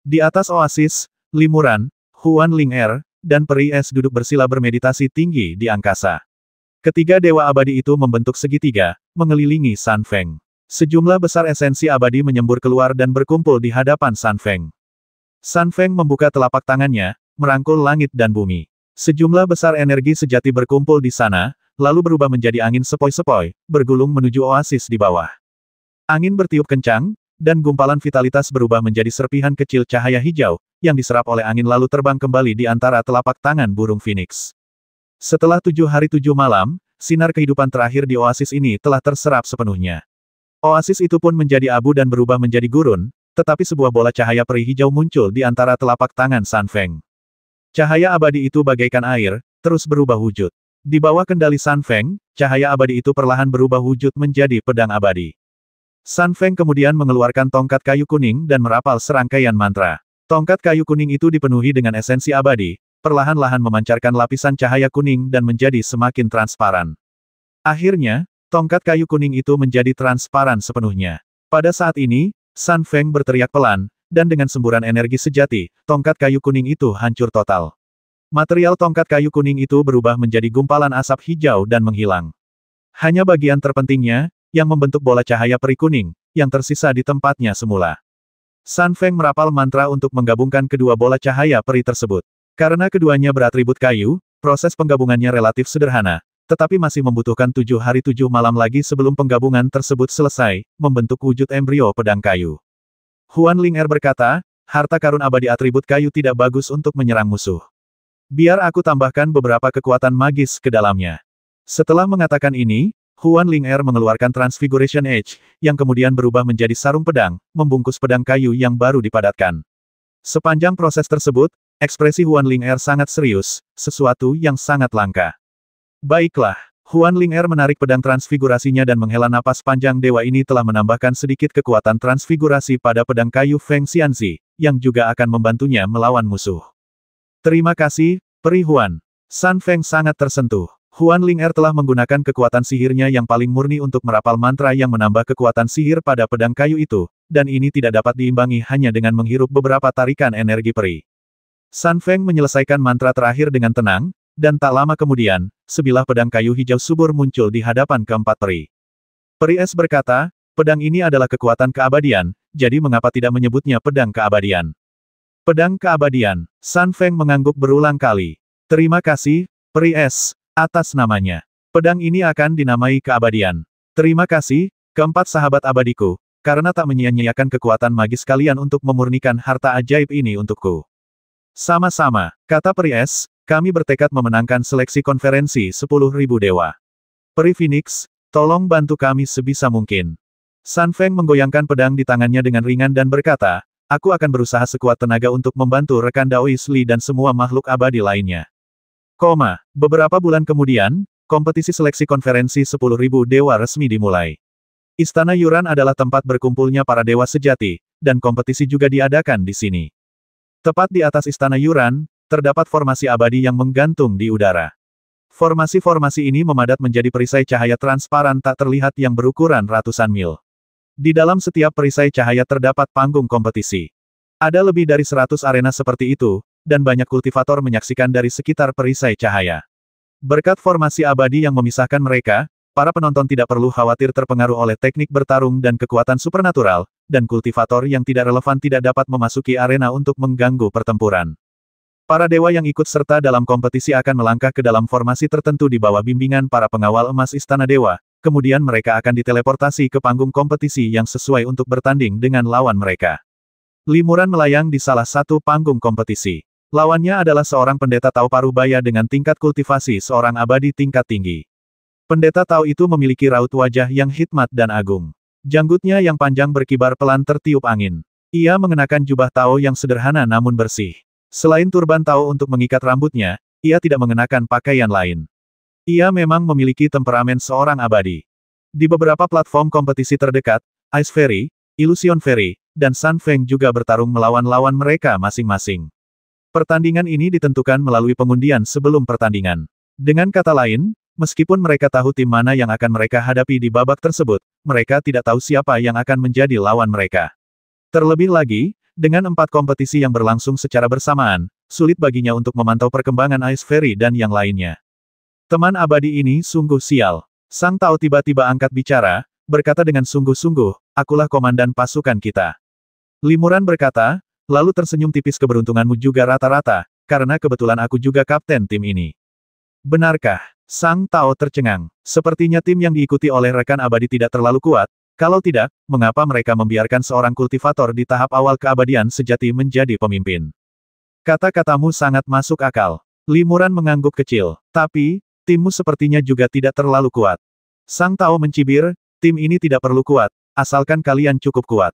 Di atas oasis, Limuran, Huan Ling-er, dan Peri Es duduk bersila bermeditasi tinggi di angkasa. Ketiga dewa abadi itu membentuk segitiga, mengelilingi San Feng. Sejumlah besar esensi abadi menyembur keluar dan berkumpul di hadapan San Feng. San Feng membuka telapak tangannya, merangkul langit dan bumi. Sejumlah besar energi sejati berkumpul di sana, lalu berubah menjadi angin sepoi-sepoi, bergulung menuju oasis di bawah. Angin bertiup kencang, dan gumpalan vitalitas berubah menjadi serpihan kecil cahaya hijau, yang diserap oleh angin lalu terbang kembali di antara telapak tangan burung Phoenix. Setelah 7 hari 7 malam, sinar kehidupan terakhir di oasis ini telah terserap sepenuhnya. Oasis itu pun menjadi abu dan berubah menjadi gurun, tetapi sebuah bola cahaya peri hijau muncul di antara telapak tangan San Feng. Cahaya abadi itu bagaikan air, terus berubah wujud. Di bawah kendali San Feng, cahaya abadi itu perlahan berubah wujud menjadi pedang abadi. San Feng kemudian mengeluarkan tongkat kayu kuning dan merapal serangkaian mantra. Tongkat kayu kuning itu dipenuhi dengan esensi abadi, perlahan-lahan memancarkan lapisan cahaya kuning dan menjadi semakin transparan. Akhirnya, tongkat kayu kuning itu menjadi transparan sepenuhnya. Pada saat ini, San Feng berteriak pelan, dan dengan semburan energi sejati, tongkat kayu kuning itu hancur total. Material tongkat kayu kuning itu berubah menjadi gumpalan asap hijau dan menghilang. Hanya bagian terpentingnya, yang membentuk bola cahaya peri kuning, yang tersisa di tempatnya semula. San Feng merapal mantra untuk menggabungkan kedua bola cahaya peri tersebut. Karena keduanya beratribut kayu, proses penggabungannya relatif sederhana, tetapi masih membutuhkan 7 hari 7 malam lagi sebelum penggabungan tersebut selesai, membentuk wujud embrio pedang kayu. Huan Ling-er berkata, harta karun abadi atribut kayu tidak bagus untuk menyerang musuh. Biar aku tambahkan beberapa kekuatan magis ke dalamnya. Setelah mengatakan ini, Huan Ling-er mengeluarkan Transfiguration Edge, yang kemudian berubah menjadi sarung pedang, membungkus pedang kayu yang baru dipadatkan. Sepanjang proses tersebut, ekspresi Huan Ling-er sangat serius, sesuatu yang sangat langka. Baiklah, Huan Ling-er menarik pedang transfigurasinya dan menghela napas panjang. Dewa ini telah menambahkan sedikit kekuatan transfigurasi pada pedang kayu Feng Xianzi, yang juga akan membantunya melawan musuh. Terima kasih, Peri Huan. San Feng sangat tersentuh. Huan Ling-er telah menggunakan kekuatan sihirnya yang paling murni untuk merapal mantra yang menambah kekuatan sihir pada pedang kayu itu, dan ini tidak dapat diimbangi hanya dengan menghirup beberapa tarikan energi peri. San Feng menyelesaikan mantra terakhir dengan tenang, dan tak lama kemudian, sebilah pedang kayu hijau subur muncul di hadapan keempat peri. Peri Es berkata, pedang ini adalah kekuatan keabadian, jadi mengapa tidak menyebutnya pedang keabadian? Pedang keabadian. San Feng mengangguk berulang kali. Terima kasih, Peri Es, atas namanya. Pedang ini akan dinamai keabadian. Terima kasih, keempat sahabat abadiku, karena tak menyia-nyiakan kekuatan magis kalian untuk memurnikan harta ajaib ini untukku. Sama-sama, kata Peri Es, kami bertekad memenangkan seleksi konferensi 10.000 dewa. Peri Phoenix, tolong bantu kami sebisa mungkin. San Feng menggoyangkan pedang di tangannya dengan ringan dan berkata, aku akan berusaha sekuat tenaga untuk membantu rekan Daois Li dan semua makhluk abadi lainnya. Beberapa bulan kemudian, kompetisi seleksi konferensi 10.000 dewa resmi dimulai. Istana Yuran adalah tempat berkumpulnya para dewa sejati, dan kompetisi juga diadakan di sini. Tepat di atas Istana Yuran, terdapat formasi abadi yang menggantung di udara. Formasi-formasi ini memadat menjadi perisai cahaya transparan tak terlihat yang berukuran ratusan mil. Di dalam setiap perisai cahaya terdapat panggung kompetisi. Ada lebih dari 100 arena seperti itu, dan banyak kultivator menyaksikan dari sekitar perisai cahaya. Berkat formasi abadi yang memisahkan mereka, para penonton tidak perlu khawatir terpengaruh oleh teknik bertarung dan kekuatan supernatural, dan kultivator yang tidak relevan tidak dapat memasuki arena untuk mengganggu pertempuran. Para dewa yang ikut serta dalam kompetisi akan melangkah ke dalam formasi tertentu di bawah bimbingan para pengawal emas Istana Dewa, kemudian mereka akan diteleportasi ke panggung kompetisi yang sesuai untuk bertanding dengan lawan mereka. Limuran melayang di salah satu panggung kompetisi. Lawannya adalah seorang pendeta Tao Parubaya dengan tingkat kultivasi seorang abadi tingkat tinggi. Pendeta Tao itu memiliki raut wajah yang hikmat dan agung. Janggutnya yang panjang berkibar pelan tertiup angin. Ia mengenakan jubah Tao yang sederhana namun bersih. Selain turban Tao untuk mengikat rambutnya, ia tidak mengenakan pakaian lain. Ia memang memiliki temperamen seorang abadi. Di beberapa platform kompetisi terdekat, Ice Fairy, Illusion Fairy, dan Sun Feng juga bertarung melawan lawan mereka masing-masing. Pertandingan ini ditentukan melalui pengundian sebelum pertandingan. Dengan kata lain, meskipun mereka tahu tim mana yang akan mereka hadapi di babak tersebut, mereka tidak tahu siapa yang akan menjadi lawan mereka. Terlebih lagi, Dengan 4 kompetisi yang berlangsung secara bersamaan, sulit baginya untuk memantau perkembangan Ice Fairy dan yang lainnya. Teman abadi ini sungguh sial. Sang Tao tiba-tiba angkat bicara, berkata dengan sungguh-sungguh, akulah komandan pasukan kita. Limuran berkata, lalu tersenyum tipis keberuntunganmu juga rata-rata, karena kebetulan aku juga kapten tim ini. Benarkah? Sang Tao tercengang. Sepertinya tim yang diikuti oleh rekan abadi tidak terlalu kuat. Kalau tidak, mengapa mereka membiarkan seorang kultivator di tahap awal keabadian sejati menjadi pemimpin? Kata-katamu sangat masuk akal. Limuran mengangguk kecil. Tapi, timmu sepertinya juga tidak terlalu kuat. Sang Tao mencibir, tim ini tidak perlu kuat, asalkan kalian cukup kuat.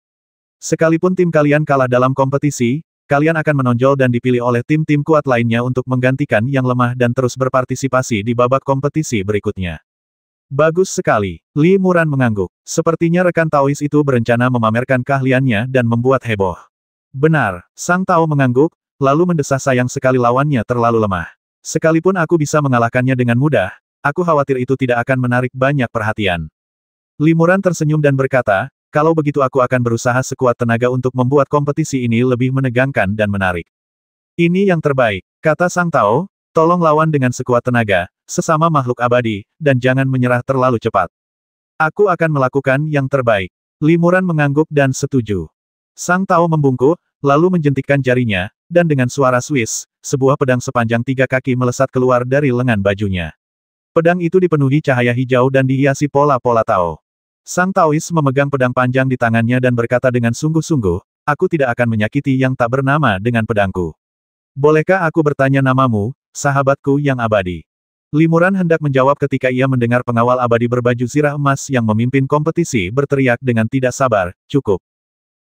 Sekalipun tim kalian kalah dalam kompetisi, kalian akan menonjol dan dipilih oleh tim-tim kuat lainnya untuk menggantikan yang lemah dan terus berpartisipasi di babak kompetisi berikutnya. Bagus sekali. Limuran mengangguk. Sepertinya rekan Taois itu berencana memamerkan keahliannya dan membuat heboh. Benar. Sang Tao mengangguk, lalu mendesah sayang sekali lawannya terlalu lemah. Sekalipun aku bisa mengalahkannya dengan mudah, aku khawatir itu tidak akan menarik banyak perhatian. Limuran tersenyum dan berkata, kalau begitu aku akan berusaha sekuat tenaga untuk membuat kompetisi ini lebih menegangkan dan menarik. Ini yang terbaik, kata Sang Tao, tolong lawan dengan sekuat tenaga, sesama makhluk abadi, dan jangan menyerah terlalu cepat. Aku akan melakukan yang terbaik. Limuran mengangguk dan setuju. Sang Tao membungkuk, lalu menjentikkan jarinya, dan dengan suara Swiss, sebuah pedang sepanjang 3 kaki melesat keluar dari lengan bajunya. Pedang itu dipenuhi cahaya hijau dan dihiasi pola-pola Tao. Sang Taois memegang pedang panjang di tangannya dan berkata dengan sungguh-sungguh, aku tidak akan menyakiti yang tak bernama dengan pedangku. Bolehkah aku bertanya namamu, sahabatku yang abadi? Limuran hendak menjawab ketika ia mendengar pengawal abadi berbaju zirah emas yang memimpin kompetisi berteriak dengan tidak sabar, cukup.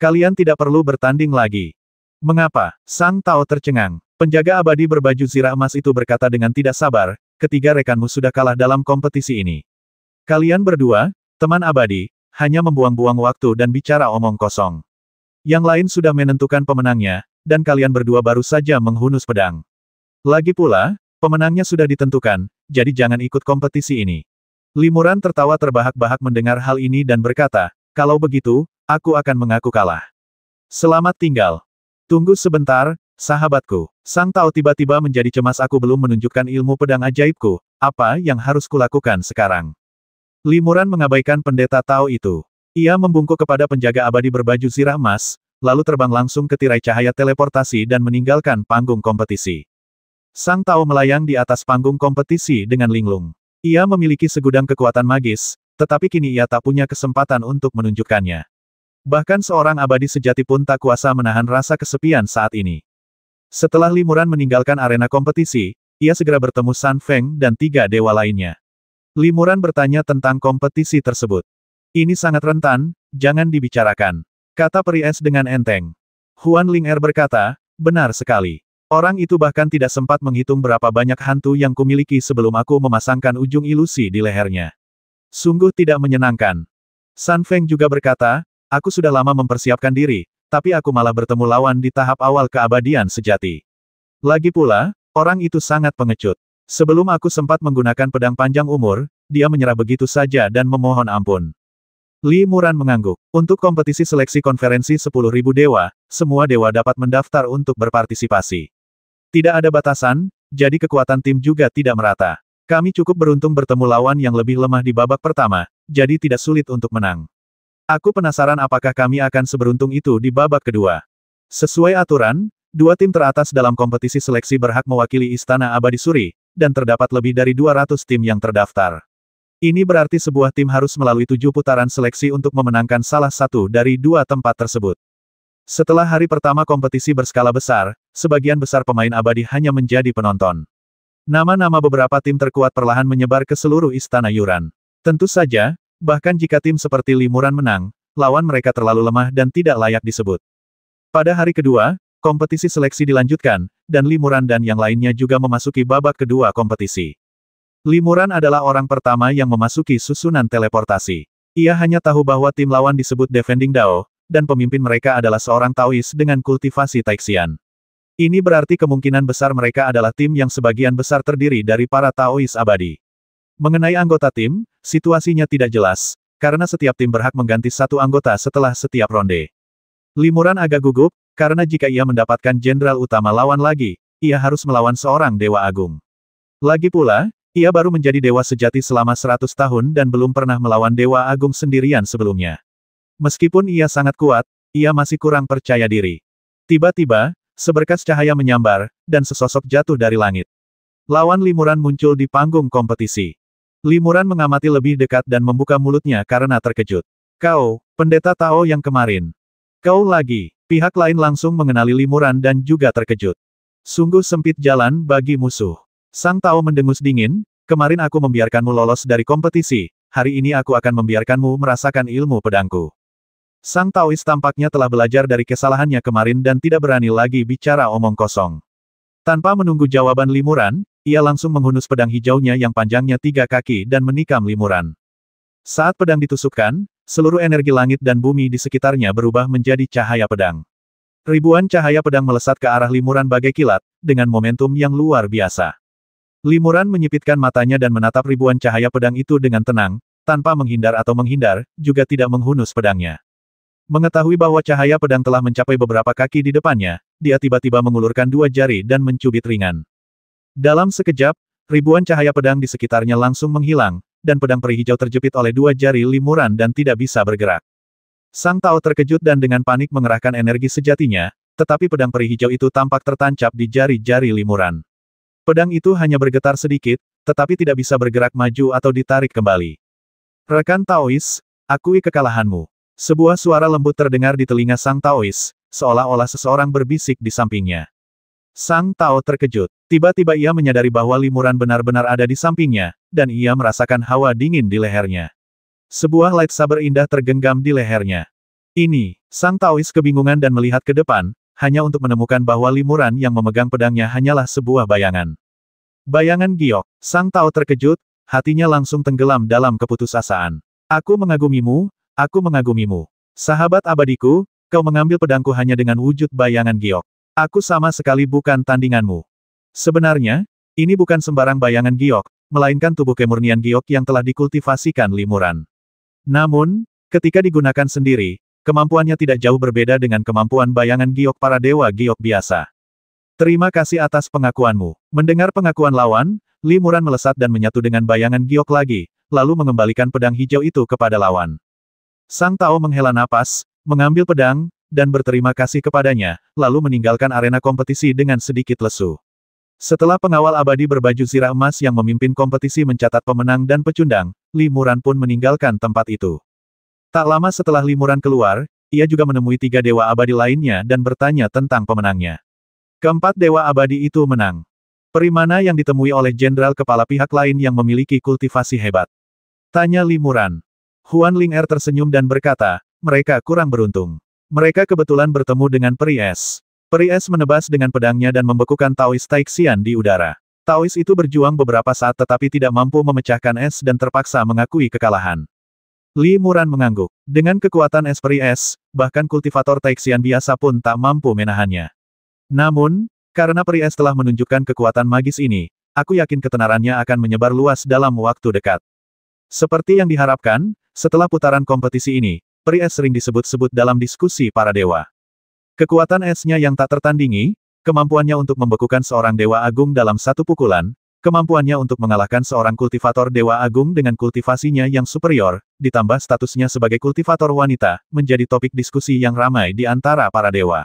Kalian tidak perlu bertanding lagi. Mengapa? Sang Tao tercengang. Penjaga abadi berbaju zirah emas itu berkata dengan tidak sabar, ketiga rekanmu sudah kalah dalam kompetisi ini. Kalian berdua, teman abadi, hanya membuang-buang waktu dan bicara omong kosong. Yang lain sudah menentukan pemenangnya, dan kalian berdua baru saja menghunus pedang. Lagi pula, pemenangnya sudah ditentukan, jadi jangan ikut kompetisi ini. Limuran tertawa terbahak-bahak mendengar hal ini dan berkata, kalau begitu, aku akan mengaku kalah. Selamat tinggal. Tunggu sebentar, sahabatku. Sang Tao tiba-tiba menjadi cemas, aku belum menunjukkan ilmu pedang ajaibku, apa yang harus kulakukan sekarang? Limuran mengabaikan pendeta Tao itu. Ia membungkuk kepada penjaga abadi berbaju zirah emas, lalu terbang langsung ke tirai cahaya teleportasi dan meninggalkan panggung kompetisi. Sang Tao melayang di atas panggung kompetisi dengan linglung. Ia memiliki segudang kekuatan magis, tetapi kini ia tak punya kesempatan untuk menunjukkannya. Bahkan seorang abadi sejati pun tak kuasa menahan rasa kesepian saat ini. Setelah Limuran meninggalkan arena kompetisi, ia segera bertemu San Feng dan 3 dewa lainnya. Limuran bertanya tentang kompetisi tersebut. Ini sangat rentan, jangan dibicarakan, kata peri es dengan enteng. Huan Ling'er berkata, benar sekali. Orang itu bahkan tidak sempat menghitung berapa banyak hantu yang kumiliki sebelum aku memasangkan ujung ilusi di lehernya. Sungguh tidak menyenangkan. San Feng juga berkata, aku sudah lama mempersiapkan diri, tapi aku malah bertemu lawan di tahap awal keabadian sejati. Lagi pula, orang itu sangat pengecut. Sebelum aku sempat menggunakan pedang panjang umur, dia menyerah begitu saja dan memohon ampun. Limuran mengangguk. Untuk kompetisi seleksi konferensi 10.000 dewa, semua dewa dapat mendaftar untuk berpartisipasi. Tidak ada batasan, jadi kekuatan tim juga tidak merata. Kami cukup beruntung bertemu lawan yang lebih lemah di babak pertama, jadi tidak sulit untuk menang. Aku penasaran apakah kami akan seberuntung itu di babak kedua. Sesuai aturan, 2 tim teratas dalam kompetisi seleksi berhak mewakili Istana Abadi Suri, dan terdapat lebih dari 200 tim yang terdaftar. Ini berarti sebuah tim harus melalui 7 putaran seleksi untuk memenangkan salah satu dari 2 tempat tersebut. Setelah hari pertama kompetisi berskala besar, sebagian besar pemain abadi hanya menjadi penonton. Nama-nama beberapa tim terkuat perlahan menyebar ke seluruh Istana Yuran. Tentu saja, bahkan jika tim seperti Limuran menang, lawan mereka terlalu lemah dan tidak layak disebut. Pada hari kedua, kompetisi seleksi dilanjutkan, dan Limuran dan yang lainnya juga memasuki babak kedua kompetisi. Limuran adalah orang pertama yang memasuki susunan teleportasi. Ia hanya tahu bahwa tim lawan disebut Defending Dao, dan pemimpin mereka adalah seorang Taois dengan kultivasi Taixian. Ini berarti kemungkinan besar mereka adalah tim yang sebagian besar terdiri dari para Taois abadi. Mengenai anggota tim, situasinya tidak jelas, karena setiap tim berhak mengganti satu anggota setelah setiap ronde. Limuran agak gugup, karena jika ia mendapatkan jenderal utama lawan lagi, ia harus melawan seorang Dewa Agung. Lagi pula, ia baru menjadi dewa sejati selama 100 tahun dan belum pernah melawan Dewa Agung sendirian sebelumnya. Meskipun ia sangat kuat, ia masih kurang percaya diri. Tiba-tiba, seberkas cahaya menyambar, dan sesosok jatuh dari langit. Lawan Limuran muncul di panggung kompetisi. Limuran mengamati lebih dekat dan membuka mulutnya karena terkejut. Kau, pendeta Tao yang kemarin. Kau lagi. Pihak lain langsung mengenali Limuran dan juga terkejut. Sungguh sempit jalan bagi musuh. Sang Tao mendengus dingin, kemarin aku membiarkanmu lolos dari kompetisi, hari ini aku akan membiarkanmu merasakan ilmu pedangku. Sang Taois tampaknya telah belajar dari kesalahannya kemarin dan tidak berani lagi bicara omong kosong. Tanpa menunggu jawaban Limuran, ia langsung menghunus pedang hijaunya yang panjangnya 3 kaki dan menikam Limuran. Saat pedang ditusukkan, seluruh energi langit dan bumi di sekitarnya berubah menjadi cahaya pedang. Ribuan cahaya pedang melesat ke arah Limuran bagai kilat, dengan momentum yang luar biasa. Limuran menyipitkan matanya dan menatap ribuan cahaya pedang itu dengan tenang, tanpa menghindar atau menghindar, juga tidak menghunus pedangnya. Mengetahui bahwa cahaya pedang telah mencapai beberapa kaki di depannya, dia tiba-tiba mengulurkan 2 jari dan mencubit ringan. Dalam sekejap, ribuan cahaya pedang di sekitarnya langsung menghilang, dan pedang peri hijau terjepit oleh 2 jari Limuran dan tidak bisa bergerak. Sang Tao terkejut dan dengan panik mengerahkan energi sejatinya, tetapi pedang peri hijau itu tampak tertancap di jari-jari Limuran. Pedang itu hanya bergetar sedikit, tetapi tidak bisa bergerak maju atau ditarik kembali. Rekan Taois, akui kekalahanmu. Sebuah suara lembut terdengar di telinga Sang Taois, seolah-olah seseorang berbisik di sampingnya. Sang Tao terkejut. Tiba-tiba ia menyadari bahwa Limuran benar-benar ada di sampingnya, dan ia merasakan hawa dingin di lehernya. Sebuah lightsaber indah tergenggam di lehernya. Ini, Sang Taois kebingungan dan melihat ke depan, hanya untuk menemukan bahwa Limuran yang memegang pedangnya hanyalah sebuah bayangan. Bayangan giok. Sang Tao terkejut, hatinya langsung tenggelam dalam keputusasaan. Aku mengagumimu, aku mengagumimu. Sahabat abadiku, kau mengambil pedangku hanya dengan wujud bayangan giok. Aku sama sekali bukan tandinganmu. Sebenarnya, ini bukan sembarang bayangan giok, melainkan tubuh kemurnian giok yang telah dikultivasikan Limuran. Namun, ketika digunakan sendiri, kemampuannya tidak jauh berbeda dengan kemampuan bayangan giok para dewa giok biasa. Terima kasih atas pengakuanmu. Mendengar pengakuan lawan, Limuran melesat dan menyatu dengan bayangan giok lagi, lalu mengembalikan pedang hijau itu kepada lawan. Sang Tao menghela napas, mengambil pedang, dan berterima kasih kepadanya, lalu meninggalkan arena kompetisi dengan sedikit lesu. Setelah pengawal abadi berbaju zirah emas yang memimpin kompetisi mencatat pemenang dan pecundang, Limuran pun meninggalkan tempat itu. Tak lama setelah Limuran keluar, ia juga menemui 3 dewa abadi lainnya dan bertanya tentang pemenangnya. Keempat dewa abadi itu menang. Peri mana yang ditemui oleh jenderal kepala pihak lain yang memiliki kultivasi hebat? Tanya Limuran. Huan Ling-er tersenyum dan berkata, mereka kurang beruntung. Mereka kebetulan bertemu dengan Peri Es. Peri Es menebas dengan pedangnya dan membekukan Taois Taixian di udara. Taois itu berjuang beberapa saat tetapi tidak mampu memecahkan es dan terpaksa mengakui kekalahan. Limuran mengangguk. Dengan kekuatan es Peri Es, bahkan kultivator Taixian biasa pun tak mampu menahannya. Namun, karena Peri Es telah menunjukkan kekuatan magis ini, aku yakin ketenarannya akan menyebar luas dalam waktu dekat. Seperti yang diharapkan, setelah putaran kompetisi ini, Peri Es sering disebut-sebut dalam diskusi para dewa. Kekuatan esnya yang tak tertandingi, kemampuannya untuk membekukan seorang dewa agung dalam satu pukulan, kemampuannya untuk mengalahkan seorang kultivator dewa agung dengan kultivasinya yang superior, ditambah statusnya sebagai kultivator wanita, menjadi topik diskusi yang ramai di antara para dewa.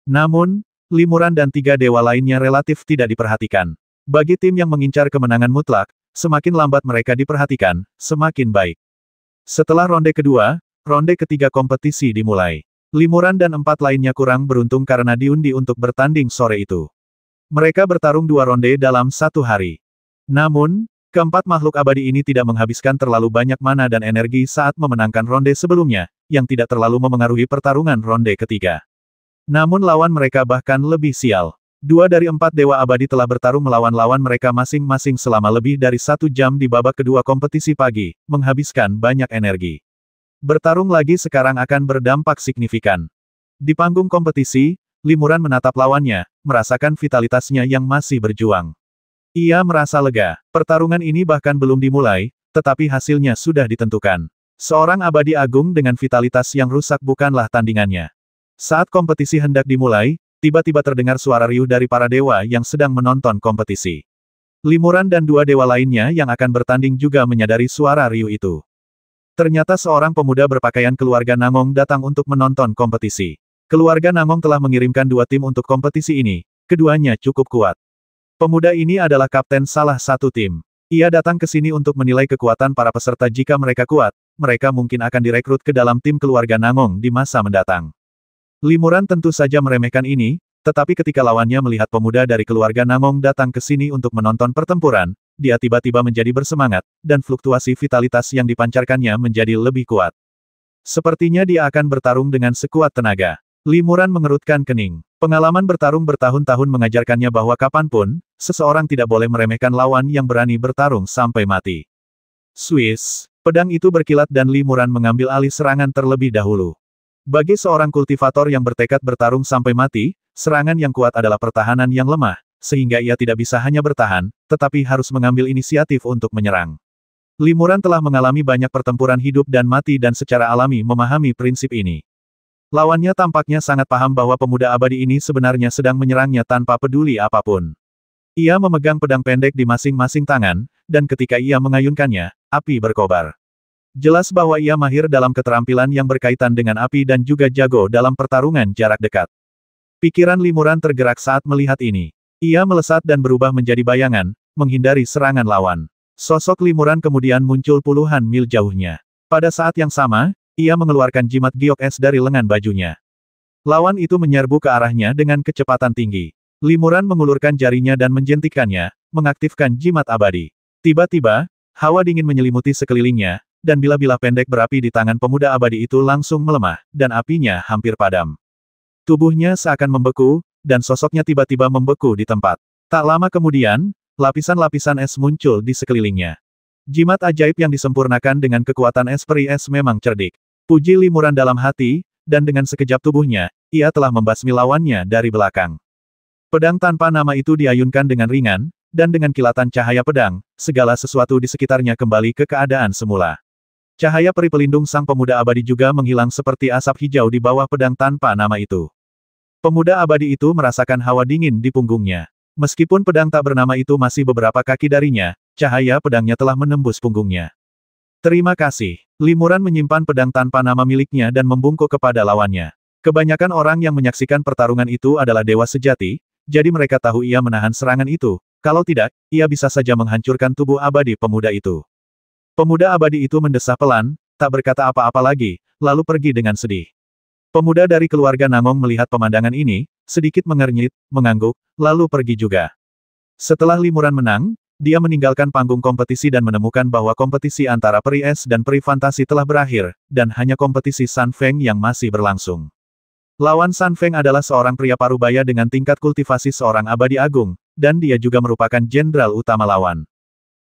Namun, Limuran dan 3 dewa lainnya relatif tidak diperhatikan. Bagi tim yang mengincar kemenangan mutlak, semakin lambat mereka diperhatikan, semakin baik. Setelah ronde kedua, ronde ketiga kompetisi dimulai. Limuran dan 4 lainnya kurang beruntung karena diundi untuk bertanding sore itu. Mereka bertarung 2 ronde dalam 1 hari. Namun, keempat makhluk abadi ini tidak menghabiskan terlalu banyak mana dan energi saat memenangkan ronde sebelumnya, yang tidak terlalu memengaruhi pertarungan ronde ketiga. Namun lawan mereka bahkan lebih sial. 2 dari 4 dewa abadi telah bertarung melawan lawan mereka masing-masing selama lebih dari 1 jam di babak kedua kompetisi pagi, menghabiskan banyak energi. Bertarung lagi sekarang akan berdampak signifikan. Di panggung kompetisi, Limuran menatap lawannya, merasakan vitalitasnya yang masih berjuang. Ia merasa lega. Pertarungan ini bahkan belum dimulai, tetapi hasilnya sudah ditentukan. Seorang abadi agung dengan vitalitas yang rusak bukanlah tandingannya. Saat kompetisi hendak dimulai, tiba-tiba terdengar suara riuh dari para dewa yang sedang menonton kompetisi. Limuran dan dua dewa lainnya yang akan bertanding juga menyadari suara riuh itu. Ternyata seorang pemuda berpakaian keluarga Nangong datang untuk menonton kompetisi. Keluarga Nangong telah mengirimkan dua tim untuk kompetisi ini, keduanya cukup kuat. Pemuda ini adalah kapten salah satu tim. Ia datang ke sini untuk menilai kekuatan para peserta. Jika mereka kuat, mereka mungkin akan direkrut ke dalam tim keluarga Nangong di masa mendatang. Limuran tentu saja meremehkan ini, tetapi ketika lawannya melihat pemuda dari keluarga Nangong datang ke sini untuk menonton pertempuran, dia tiba-tiba menjadi bersemangat, dan fluktuasi vitalitas yang dipancarkannya menjadi lebih kuat. Sepertinya dia akan bertarung dengan sekuat tenaga. Limuran mengerutkan kening. Pengalaman bertarung bertahun-tahun mengajarkannya bahwa kapanpun, seseorang tidak boleh meremehkan lawan yang berani bertarung sampai mati. Swiss, pedang itu berkilat dan Limuran mengambil alih serangan terlebih dahulu. Bagi seorang kultivator yang bertekad bertarung sampai mati, serangan yang kuat adalah pertahanan yang lemah, sehingga ia tidak bisa hanya bertahan, tetapi harus mengambil inisiatif untuk menyerang. Limuran telah mengalami banyak pertempuran hidup dan mati dan secara alami memahami prinsip ini. Lawannya tampaknya sangat paham bahwa pemuda abadi ini sebenarnya sedang menyerangnya tanpa peduli apapun. Ia memegang pedang pendek di masing-masing tangan, dan ketika ia mengayunkannya, api berkobar. Jelas bahwa ia mahir dalam keterampilan yang berkaitan dengan api dan juga jago dalam pertarungan jarak dekat. Pikiran Limuran tergerak saat melihat ini. Ia melesat dan berubah menjadi bayangan, menghindari serangan lawan. Sosok Limuran kemudian muncul puluhan mil jauhnya. Pada saat yang sama, ia mengeluarkan jimat giok es dari lengan bajunya. Lawan itu menyerbu ke arahnya dengan kecepatan tinggi. Limuran mengulurkan jarinya dan menjentikannya, mengaktifkan jimat abadi. Tiba-tiba, hawa dingin menyelimuti sekelilingnya, dan bilah-bilah pendek berapi di tangan pemuda abadi itu langsung melemah, dan apinya hampir padam. Tubuhnya seakan membeku, dan sosoknya tiba-tiba membeku di tempat. Tak lama kemudian, lapisan-lapisan es muncul di sekelilingnya. Jimat ajaib yang disempurnakan dengan kekuatan es peri es memang cerdik. Puji Limuran dalam hati, dan dengan sekejap tubuhnya, ia telah membasmi lawannya dari belakang. Pedang tanpa nama itu diayunkan dengan ringan, dan dengan kilatan cahaya pedang, segala sesuatu di sekitarnya kembali ke keadaan semula. Cahaya peri pelindung sang pemuda abadi juga menghilang seperti asap hijau di bawah pedang tanpa nama itu. Pemuda abadi itu merasakan hawa dingin di punggungnya. Meskipun pedang tak bernama itu masih beberapa kaki darinya, cahaya pedangnya telah menembus punggungnya. Terima kasih. Limuran menyimpan pedang tanpa nama miliknya dan membungkuk kepada lawannya. Kebanyakan orang yang menyaksikan pertarungan itu adalah dewa sejati, jadi mereka tahu ia menahan serangan itu. Kalau tidak, ia bisa saja menghancurkan tubuh abadi pemuda itu. Pemuda abadi itu mendesah pelan, tak berkata apa-apa lagi, lalu pergi dengan sedih. Pemuda dari keluarga Nangong melihat pemandangan ini, sedikit mengernyit, mengangguk, lalu pergi juga. Setelah Limuran menang, dia meninggalkan panggung kompetisi dan menemukan bahwa kompetisi antara peri es dan peri fantasi telah berakhir, dan hanya kompetisi San Feng yang masih berlangsung. Lawan San Feng adalah seorang pria parubaya dengan tingkat kultivasi seorang abadi agung, dan dia juga merupakan jenderal utama lawan.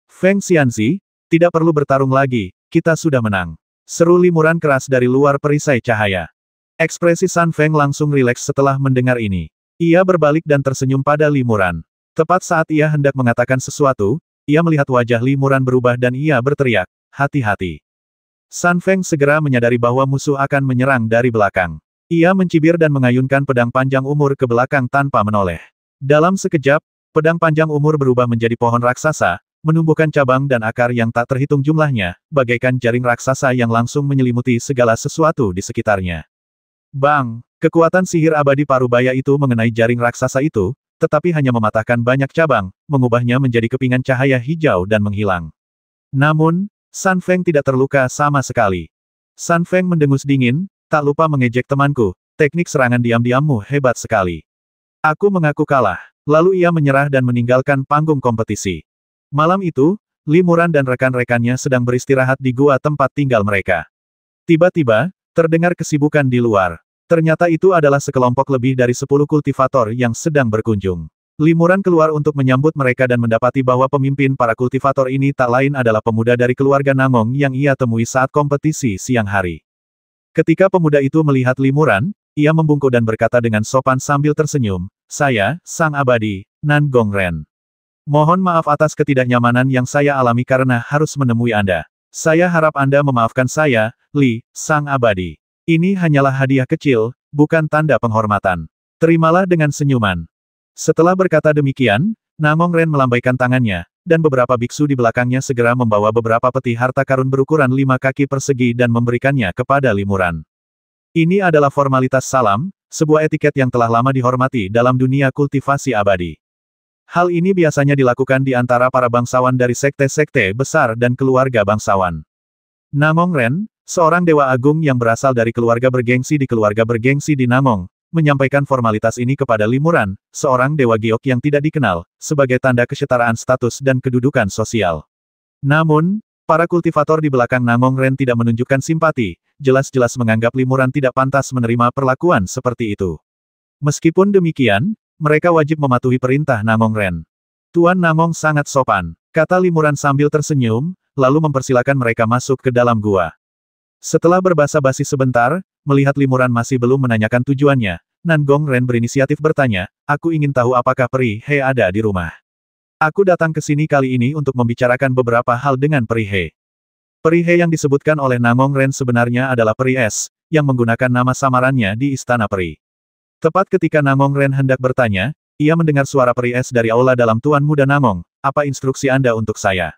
Feng Xianzi, tidak perlu bertarung lagi, kita sudah menang. Seru Limuran keras dari luar perisai cahaya. Ekspresi San Feng langsung rileks setelah mendengar ini. Ia berbalik dan tersenyum pada Limuran. Tepat saat ia hendak mengatakan sesuatu, ia melihat wajah Limuran berubah dan ia berteriak, hati-hati. San Feng segera menyadari bahwa musuh akan menyerang dari belakang. Ia mencibir dan mengayunkan pedang panjang umur ke belakang tanpa menoleh. Dalam sekejap, pedang panjang umur berubah menjadi pohon raksasa, menumbuhkan cabang dan akar yang tak terhitung jumlahnya, bagaikan jaring raksasa yang langsung menyelimuti segala sesuatu di sekitarnya. Bang! Kekuatan sihir abadi parubaya itu mengenai jaring raksasa itu, tetapi hanya mematahkan banyak cabang, mengubahnya menjadi kepingan cahaya hijau dan menghilang. Namun, San Feng tidak terluka sama sekali. San Feng mendengus dingin, tak lupa mengejek temanku, teknik serangan diam-diammu hebat sekali. Aku mengaku kalah. Lalu ia menyerah dan meninggalkan panggung kompetisi. Malam itu, Limuran dan rekan-rekannya sedang beristirahat di gua tempat tinggal mereka. Tiba-tiba, terdengar kesibukan di luar. Ternyata itu adalah sekelompok lebih dari 10 kultivator yang sedang berkunjung. Limuran keluar untuk menyambut mereka dan mendapati bahwa pemimpin para kultivator ini tak lain adalah pemuda dari keluarga Nangong yang ia temui saat kompetisi siang hari. Ketika pemuda itu melihat Limuran, ia membungkuk dan berkata dengan sopan sambil tersenyum, "Saya, Sang Abadi, Nan Gongren. Mohon maaf atas ketidaknyamanan yang saya alami karena harus menemui Anda. Saya harap Anda memaafkan saya, Li, Sang Abadi. Ini hanyalah hadiah kecil, bukan tanda penghormatan. Terimalah dengan senyuman. Setelah berkata demikian, Namong Ren melambaikan tangannya, dan beberapa biksu di belakangnya segera membawa beberapa peti harta karun berukuran 5 kaki persegi dan memberikannya kepada Limuran. Ini adalah formalitas salam, sebuah etiket yang telah lama dihormati dalam dunia kultivasi abadi. Hal ini biasanya dilakukan di antara para bangsawan dari sekte-sekte besar dan keluarga bangsawan. Namong Ren, seorang dewa agung yang berasal dari keluarga bergengsi di Namong, menyampaikan formalitas ini kepada Limuran, seorang dewa giok yang tidak dikenal, sebagai tanda kesetaraan status dan kedudukan sosial. Namun, para kultivator di belakang Namong Ren tidak menunjukkan simpati, jelas-jelas menganggap Limuran tidak pantas menerima perlakuan seperti itu. Meskipun demikian, mereka wajib mematuhi perintah Namong Ren. Tuan Namong sangat sopan, kata Limuran sambil tersenyum, lalu mempersilakan mereka masuk ke dalam gua. Setelah berbasa-basi sebentar, melihat Limuran masih belum menanyakan tujuannya, Nangong Ren berinisiatif bertanya, aku ingin tahu apakah Peri He ada di rumah. Aku datang ke sini kali ini untuk membicarakan beberapa hal dengan Peri He. Peri He yang disebutkan oleh Namong Ren sebenarnya adalah Peri S, yang menggunakan nama samarannya di Istana Peri. Tepat ketika Namong Ren hendak bertanya, ia mendengar suara Peri S dari aula dalam Tuan Muda Namong, apa instruksi Anda untuk saya?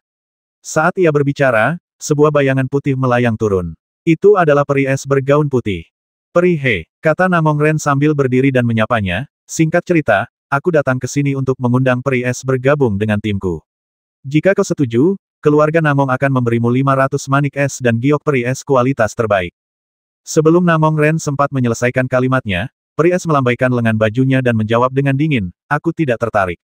Saat ia berbicara, sebuah bayangan putih melayang turun. Itu adalah Peri S bergaun putih. Peri He, kata Namong Ren sambil berdiri dan menyapanya, singkat cerita, aku datang ke sini untuk mengundang Peri S bergabung dengan timku. Jika kau setuju, keluarga Namong akan memberimu 500 manik es dan giok Peri S kualitas terbaik. Sebelum Namong Ren sempat menyelesaikan kalimatnya, Peri S melambaikan lengan bajunya dan menjawab dengan dingin, aku tidak tertarik.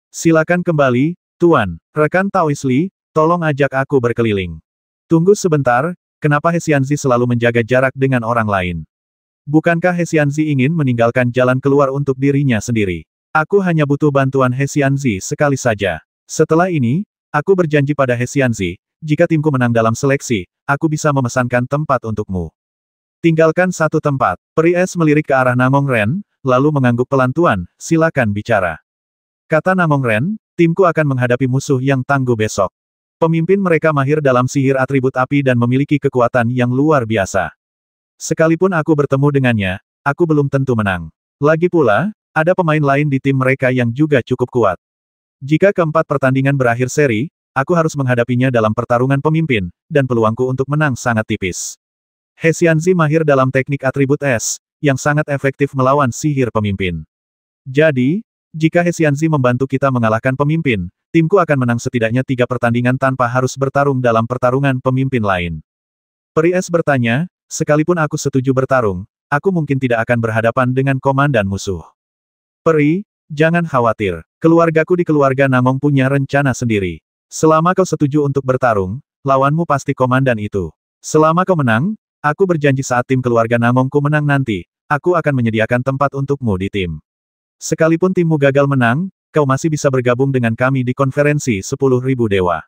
Silakan kembali, Tuan, rekan Taois Li, tolong ajak aku berkeliling. Tunggu sebentar, kenapa He Xianzi selalu menjaga jarak dengan orang lain? Bukankah He Xianzi ingin meninggalkan jalan keluar untuk dirinya sendiri? Aku hanya butuh bantuan He Xianzi sekali saja. Setelah ini, aku berjanji pada He Xianzi, jika timku menang dalam seleksi, aku bisa memesankan tempat untukmu. Tinggalkan satu tempat. Peri S melirik ke arah Namong Ren, lalu mengangguk pelan, Tuan, silakan bicara. Kata Namong Ren, timku akan menghadapi musuh yang tangguh besok. Pemimpin mereka mahir dalam sihir atribut api dan memiliki kekuatan yang luar biasa. Sekalipun aku bertemu dengannya, aku belum tentu menang. Lagi pula, ada pemain lain di tim mereka yang juga cukup kuat. Jika keempat pertandingan berakhir seri, aku harus menghadapinya dalam pertarungan pemimpin, dan peluangku untuk menang sangat tipis. He Xianzi mahir dalam teknik atribut es, yang sangat efektif melawan sihir pemimpin. Jadi, jika He Xianzi membantu kita mengalahkan pemimpin, timku akan menang setidaknya 3 pertandingan tanpa harus bertarung dalam pertarungan pemimpin lain. Peri S bertanya, sekalipun aku setuju bertarung, aku mungkin tidak akan berhadapan dengan komandan musuh. Peri, jangan khawatir. Keluargaku di keluarga Namong punya rencana sendiri. Selama kau setuju untuk bertarung, lawanmu pasti komandan itu. Selama kau menang, aku berjanji saat tim keluarga Namongku menang nanti, aku akan menyediakan tempat untukmu di tim. Sekalipun timmu gagal menang, kau masih bisa bergabung dengan kami di konferensi 10.000 dewa.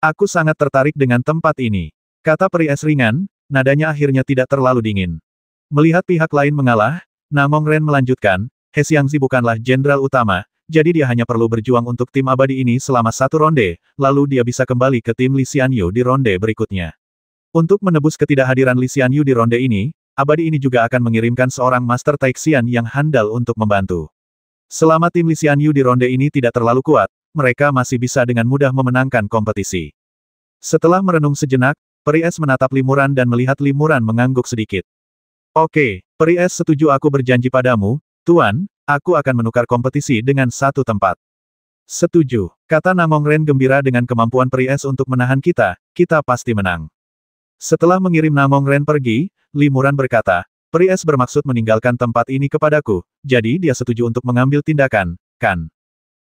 Aku sangat tertarik dengan tempat ini. Kata Peri S ringan, nadanya akhirnya tidak terlalu dingin. Melihat pihak lain mengalah, Namong Ren melanjutkan, He Xianzi bukanlah jenderal utama, jadi dia hanya perlu berjuang untuk tim abadi ini selama 1 ronde, lalu dia bisa kembali ke tim Li Xianyu di ronde berikutnya. Untuk menebus ketidakhadiran Li Xianyu di ronde ini, abadi ini juga akan mengirimkan seorang Master Taixian yang handal untuk membantu. Selama tim Li Xianyu di ronde ini tidak terlalu kuat, mereka masih bisa dengan mudah memenangkan kompetisi. Setelah merenung sejenak, Peri S menatap Limuran dan melihat Limuran mengangguk sedikit. Oke, Peri S setuju, aku berjanji padamu, Tuan, aku akan menukar kompetisi dengan 1 tempat. Setuju, kata Namong Ren gembira dengan kemampuan Peri S untuk menahan kita pasti menang. Setelah mengirim Namong Ren pergi, Limuran berkata, Peri S bermaksud meninggalkan tempat ini kepadaku, jadi dia setuju untuk mengambil tindakan, kan?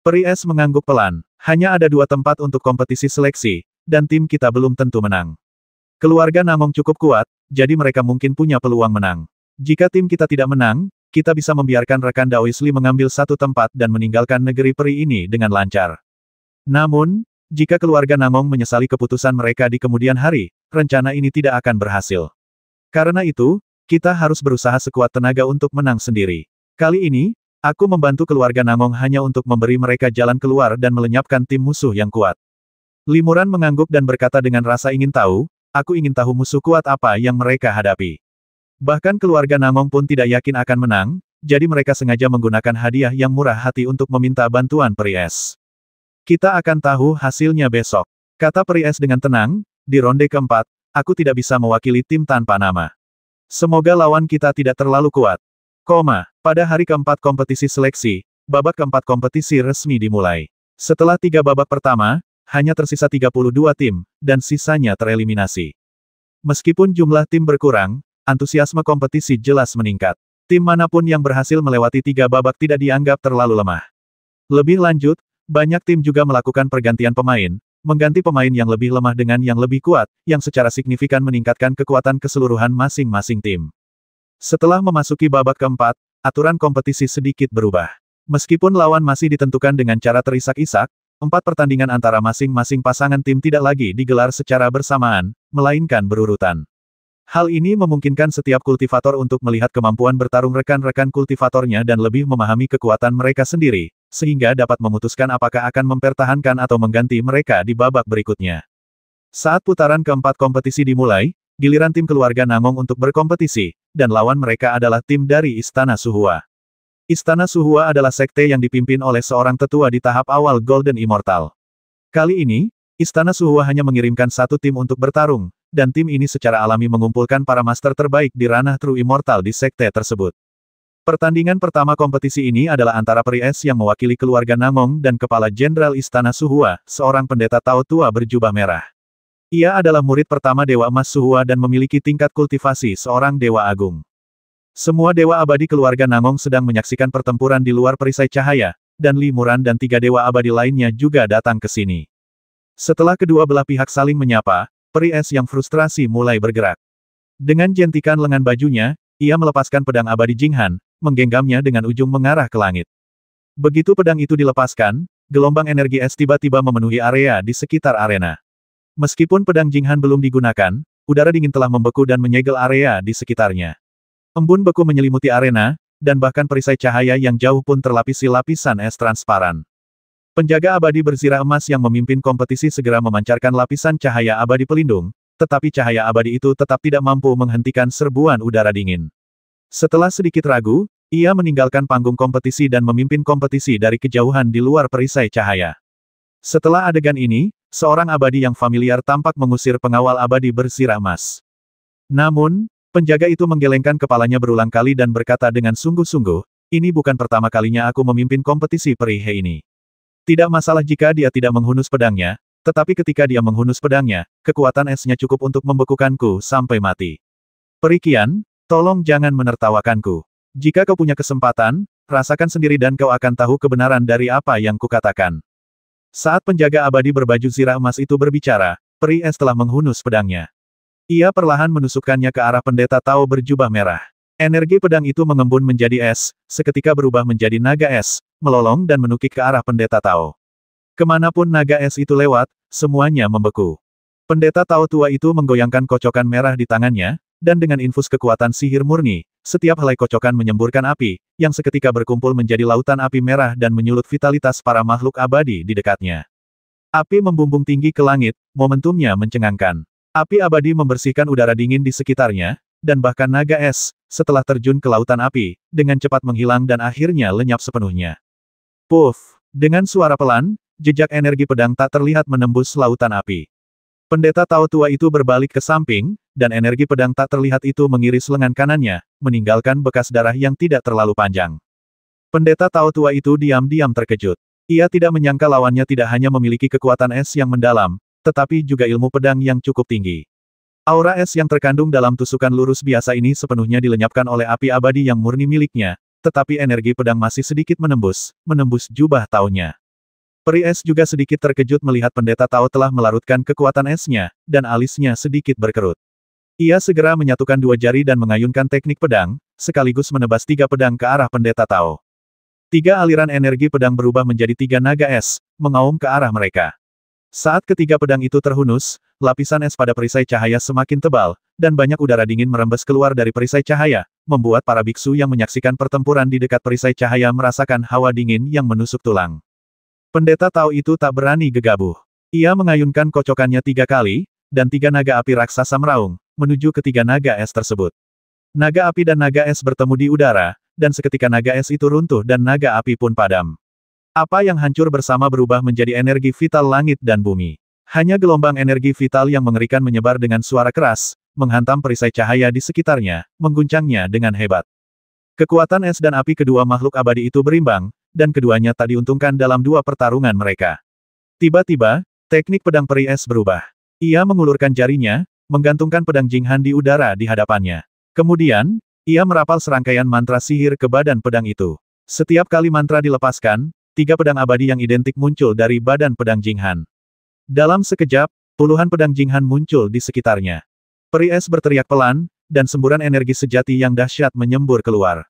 Peri S mengangguk pelan, hanya ada 2 tempat untuk kompetisi seleksi, dan tim kita belum tentu menang. Keluarga Namong cukup kuat, jadi mereka mungkin punya peluang menang. Jika tim kita tidak menang, kita bisa membiarkan rekan Daois Li mengambil 1 tempat dan meninggalkan negeri peri ini dengan lancar. Namun, jika keluarga Namong menyesali keputusan mereka di kemudian hari, rencana ini tidak akan berhasil. Karena itu, kita harus berusaha sekuat tenaga untuk menang sendiri. Kali ini, aku membantu keluarga Namong hanya untuk memberi mereka jalan keluar dan melenyapkan tim musuh yang kuat. Limuran mengangguk dan berkata dengan rasa ingin tahu, aku ingin tahu musuh kuat apa yang mereka hadapi. Bahkan keluarga Nangong pun tidak yakin akan menang, jadi mereka sengaja menggunakan hadiah yang murah hati untuk meminta bantuan peri es. Kita akan tahu hasilnya besok, kata peri es dengan tenang. Di ronde keempat, aku tidak bisa mewakili tim tanpa nama. Semoga lawan kita tidak terlalu kuat. Pada hari keempat kompetisi seleksi, babak keempat kompetisi resmi dimulai. Setelah 3 babak pertama, hanya tersisa 32 tim, dan sisanya tereliminasi. Meskipun jumlah tim berkurang, antusiasme kompetisi jelas meningkat. Tim manapun yang berhasil melewati 3 babak tidak dianggap terlalu lemah. Lebih lanjut, banyak tim juga melakukan pergantian pemain, mengganti pemain yang lebih lemah dengan yang lebih kuat, yang secara signifikan meningkatkan kekuatan keseluruhan masing-masing tim. Setelah memasuki babak keempat, aturan kompetisi sedikit berubah. Meskipun lawan masih ditentukan dengan cara terisak-isak, 4 pertandingan antara masing-masing pasangan tim tidak lagi digelar secara bersamaan, melainkan berurutan. Hal ini memungkinkan setiap kultivator untuk melihat kemampuan bertarung rekan-rekan kultivatornya dan lebih memahami kekuatan mereka sendiri, sehingga dapat memutuskan apakah akan mempertahankan atau mengganti mereka di babak berikutnya. Saat putaran keempat kompetisi dimulai, giliran tim keluarga Nangong untuk berkompetisi, dan lawan mereka adalah tim dari Istana Suhua. Istana Suhua adalah sekte yang dipimpin oleh seorang tetua di tahap awal Golden Immortal. Kali ini, Istana Suhua hanya mengirimkan 1 tim untuk bertarung, dan tim ini secara alami mengumpulkan para master terbaik di ranah True Immortal di sekte tersebut. Pertandingan pertama kompetisi ini adalah antara peri es yang mewakili keluarga Nangong dan Kepala Jenderal Istana Suhua, seorang pendeta Tao tua berjubah merah. Ia adalah murid pertama Dewa Emas Suhua dan memiliki tingkat kultivasi seorang Dewa Agung. Semua Dewa Abadi keluarga Nangong sedang menyaksikan pertempuran di luar perisai cahaya, dan Limuran dan 3 Dewa Abadi lainnya juga datang ke sini. Setelah kedua belah pihak saling menyapa, peri es yang frustrasi mulai bergerak. Dengan jentikan lengan bajunya, ia melepaskan pedang abadi Jinghan, menggenggamnya dengan ujung mengarah ke langit. Begitu pedang itu dilepaskan, gelombang energi es tiba-tiba memenuhi area di sekitar arena. Meskipun pedang Jinghan belum digunakan, udara dingin telah membeku dan menyegel area di sekitarnya. Embun beku menyelimuti arena, dan bahkan perisai cahaya yang jauh pun terlapisi lapisan es transparan. Penjaga abadi berzirah emas yang memimpin kompetisi segera memancarkan lapisan cahaya abadi pelindung, tetapi cahaya abadi itu tetap tidak mampu menghentikan serbuan udara dingin. Setelah sedikit ragu, ia meninggalkan panggung kompetisi dan memimpin kompetisi dari kejauhan di luar perisai cahaya. Setelah adegan ini, seorang abadi yang familiar tampak mengusir pengawal abadi berzirah emas. Namun, penjaga itu menggelengkan kepalanya berulang kali dan berkata dengan sungguh-sungguh, ini bukan pertama kalinya aku memimpin kompetisi perihe ini. Tidak masalah jika dia tidak menghunus pedangnya, tetapi ketika dia menghunus pedangnya, kekuatan esnya cukup untuk membekukanku sampai mati. Perikian, tolong jangan menertawakanku. Jika kau punya kesempatan, rasakan sendiri dan kau akan tahu kebenaran dari apa yang kukatakan. Saat penjaga abadi berbaju zirah emas itu berbicara, peri es telah menghunus pedangnya. Ia perlahan menusukkannya ke arah pendeta Tao berjubah merah. Energi pedang itu mengembun menjadi es, seketika berubah menjadi naga es, melolong dan menukik ke arah pendeta Tao. Kemanapun naga es itu lewat, semuanya membeku. Pendeta Tao tua itu menggoyangkan kocokan merah di tangannya, dan dengan infus kekuatan sihir murni, setiap helai kocokan menyemburkan api, yang seketika berkumpul menjadi lautan api merah dan menyulut vitalitas para makhluk abadi di dekatnya. Api membumbung tinggi ke langit, momentumnya mencengangkan. Api abadi membersihkan udara dingin di sekitarnya, dan bahkan naga es, setelah terjun ke lautan api, dengan cepat menghilang dan akhirnya lenyap sepenuhnya. Puff! Dengan suara pelan, jejak energi pedang tak terlihat menembus lautan api. Pendeta Tao tua itu berbalik ke samping, dan energi pedang tak terlihat itu mengiris lengan kanannya, meninggalkan bekas darah yang tidak terlalu panjang. Pendeta Tao tua itu diam-diam terkejut. Ia tidak menyangka lawannya tidak hanya memiliki kekuatan es yang mendalam, tetapi juga ilmu pedang yang cukup tinggi. Aura es yang terkandung dalam tusukan lurus biasa ini sepenuhnya dilenyapkan oleh api abadi yang murni miliknya, tetapi energi pedang masih sedikit menembus jubah Tao-nya. Peri es juga sedikit terkejut melihat pendeta Tao telah melarutkan kekuatan esnya, dan alisnya sedikit berkerut. Ia segera menyatukan 2 jari dan mengayunkan teknik pedang, sekaligus menebas 3 pedang ke arah pendeta Tao. 3 aliran energi pedang berubah menjadi 3 naga es, mengaum ke arah mereka. Saat ketiga pedang itu terhunus, lapisan es pada perisai cahaya semakin tebal, dan banyak udara dingin merembes keluar dari perisai cahaya, membuat para biksu yang menyaksikan pertempuran di dekat perisai cahaya merasakan hawa dingin yang menusuk tulang. Pendeta Tao itu tak berani gegabah. Ia mengayunkan kocokannya 3 kali, dan 3 naga api raksasa meraung, menuju ke 3 naga es tersebut. Naga api dan naga es bertemu di udara, dan seketika naga es itu runtuh dan naga api pun padam. Apa yang hancur bersama berubah menjadi energi vital langit dan bumi. Hanya gelombang energi vital yang mengerikan menyebar dengan suara keras, menghantam perisai cahaya di sekitarnya, mengguncangnya dengan hebat. Kekuatan es dan api kedua makhluk abadi itu berimbang, dan keduanya tak diuntungkan dalam dua pertarungan mereka. Tiba-tiba, teknik pedang peri es berubah. Ia mengulurkan jarinya, menggantungkan pedang Jinghan di udara di hadapannya. Kemudian, ia merapal serangkaian mantra sihir ke badan pedang itu. Setiap kali mantra dilepaskan, 3 pedang abadi yang identik muncul dari badan pedang Jinghan. Dalam sekejap, puluhan pedang Jinghan muncul di sekitarnya. Peri es berteriak pelan, dan semburan energi sejati yang dahsyat menyembur keluar.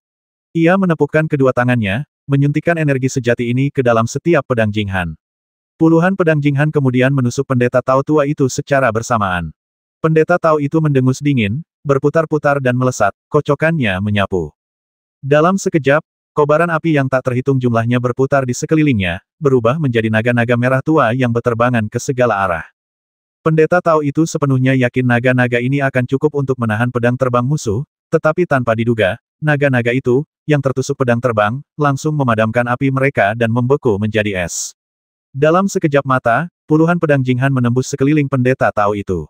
Ia menepukkan kedua tangannya, menyuntikkan energi sejati ini ke dalam setiap pedang Jinghan. Puluhan pedang Jinghan kemudian menusuk pendeta Tao tua itu secara bersamaan. Pendeta Tao itu mendengus dingin, berputar-putar dan melesat, kocokannya menyapu. Dalam sekejap, kobaran api yang tak terhitung jumlahnya berputar di sekelilingnya, berubah menjadi naga-naga merah tua yang berterbangan ke segala arah. Pendeta Tao itu sepenuhnya yakin naga-naga ini akan cukup untuk menahan pedang terbang musuh, tetapi tanpa diduga, naga-naga itu, yang tertusuk pedang terbang, langsung memadamkan api mereka dan membeku menjadi es. Dalam sekejap mata, puluhan pedang Jinghan menembus sekeliling pendeta Tao itu.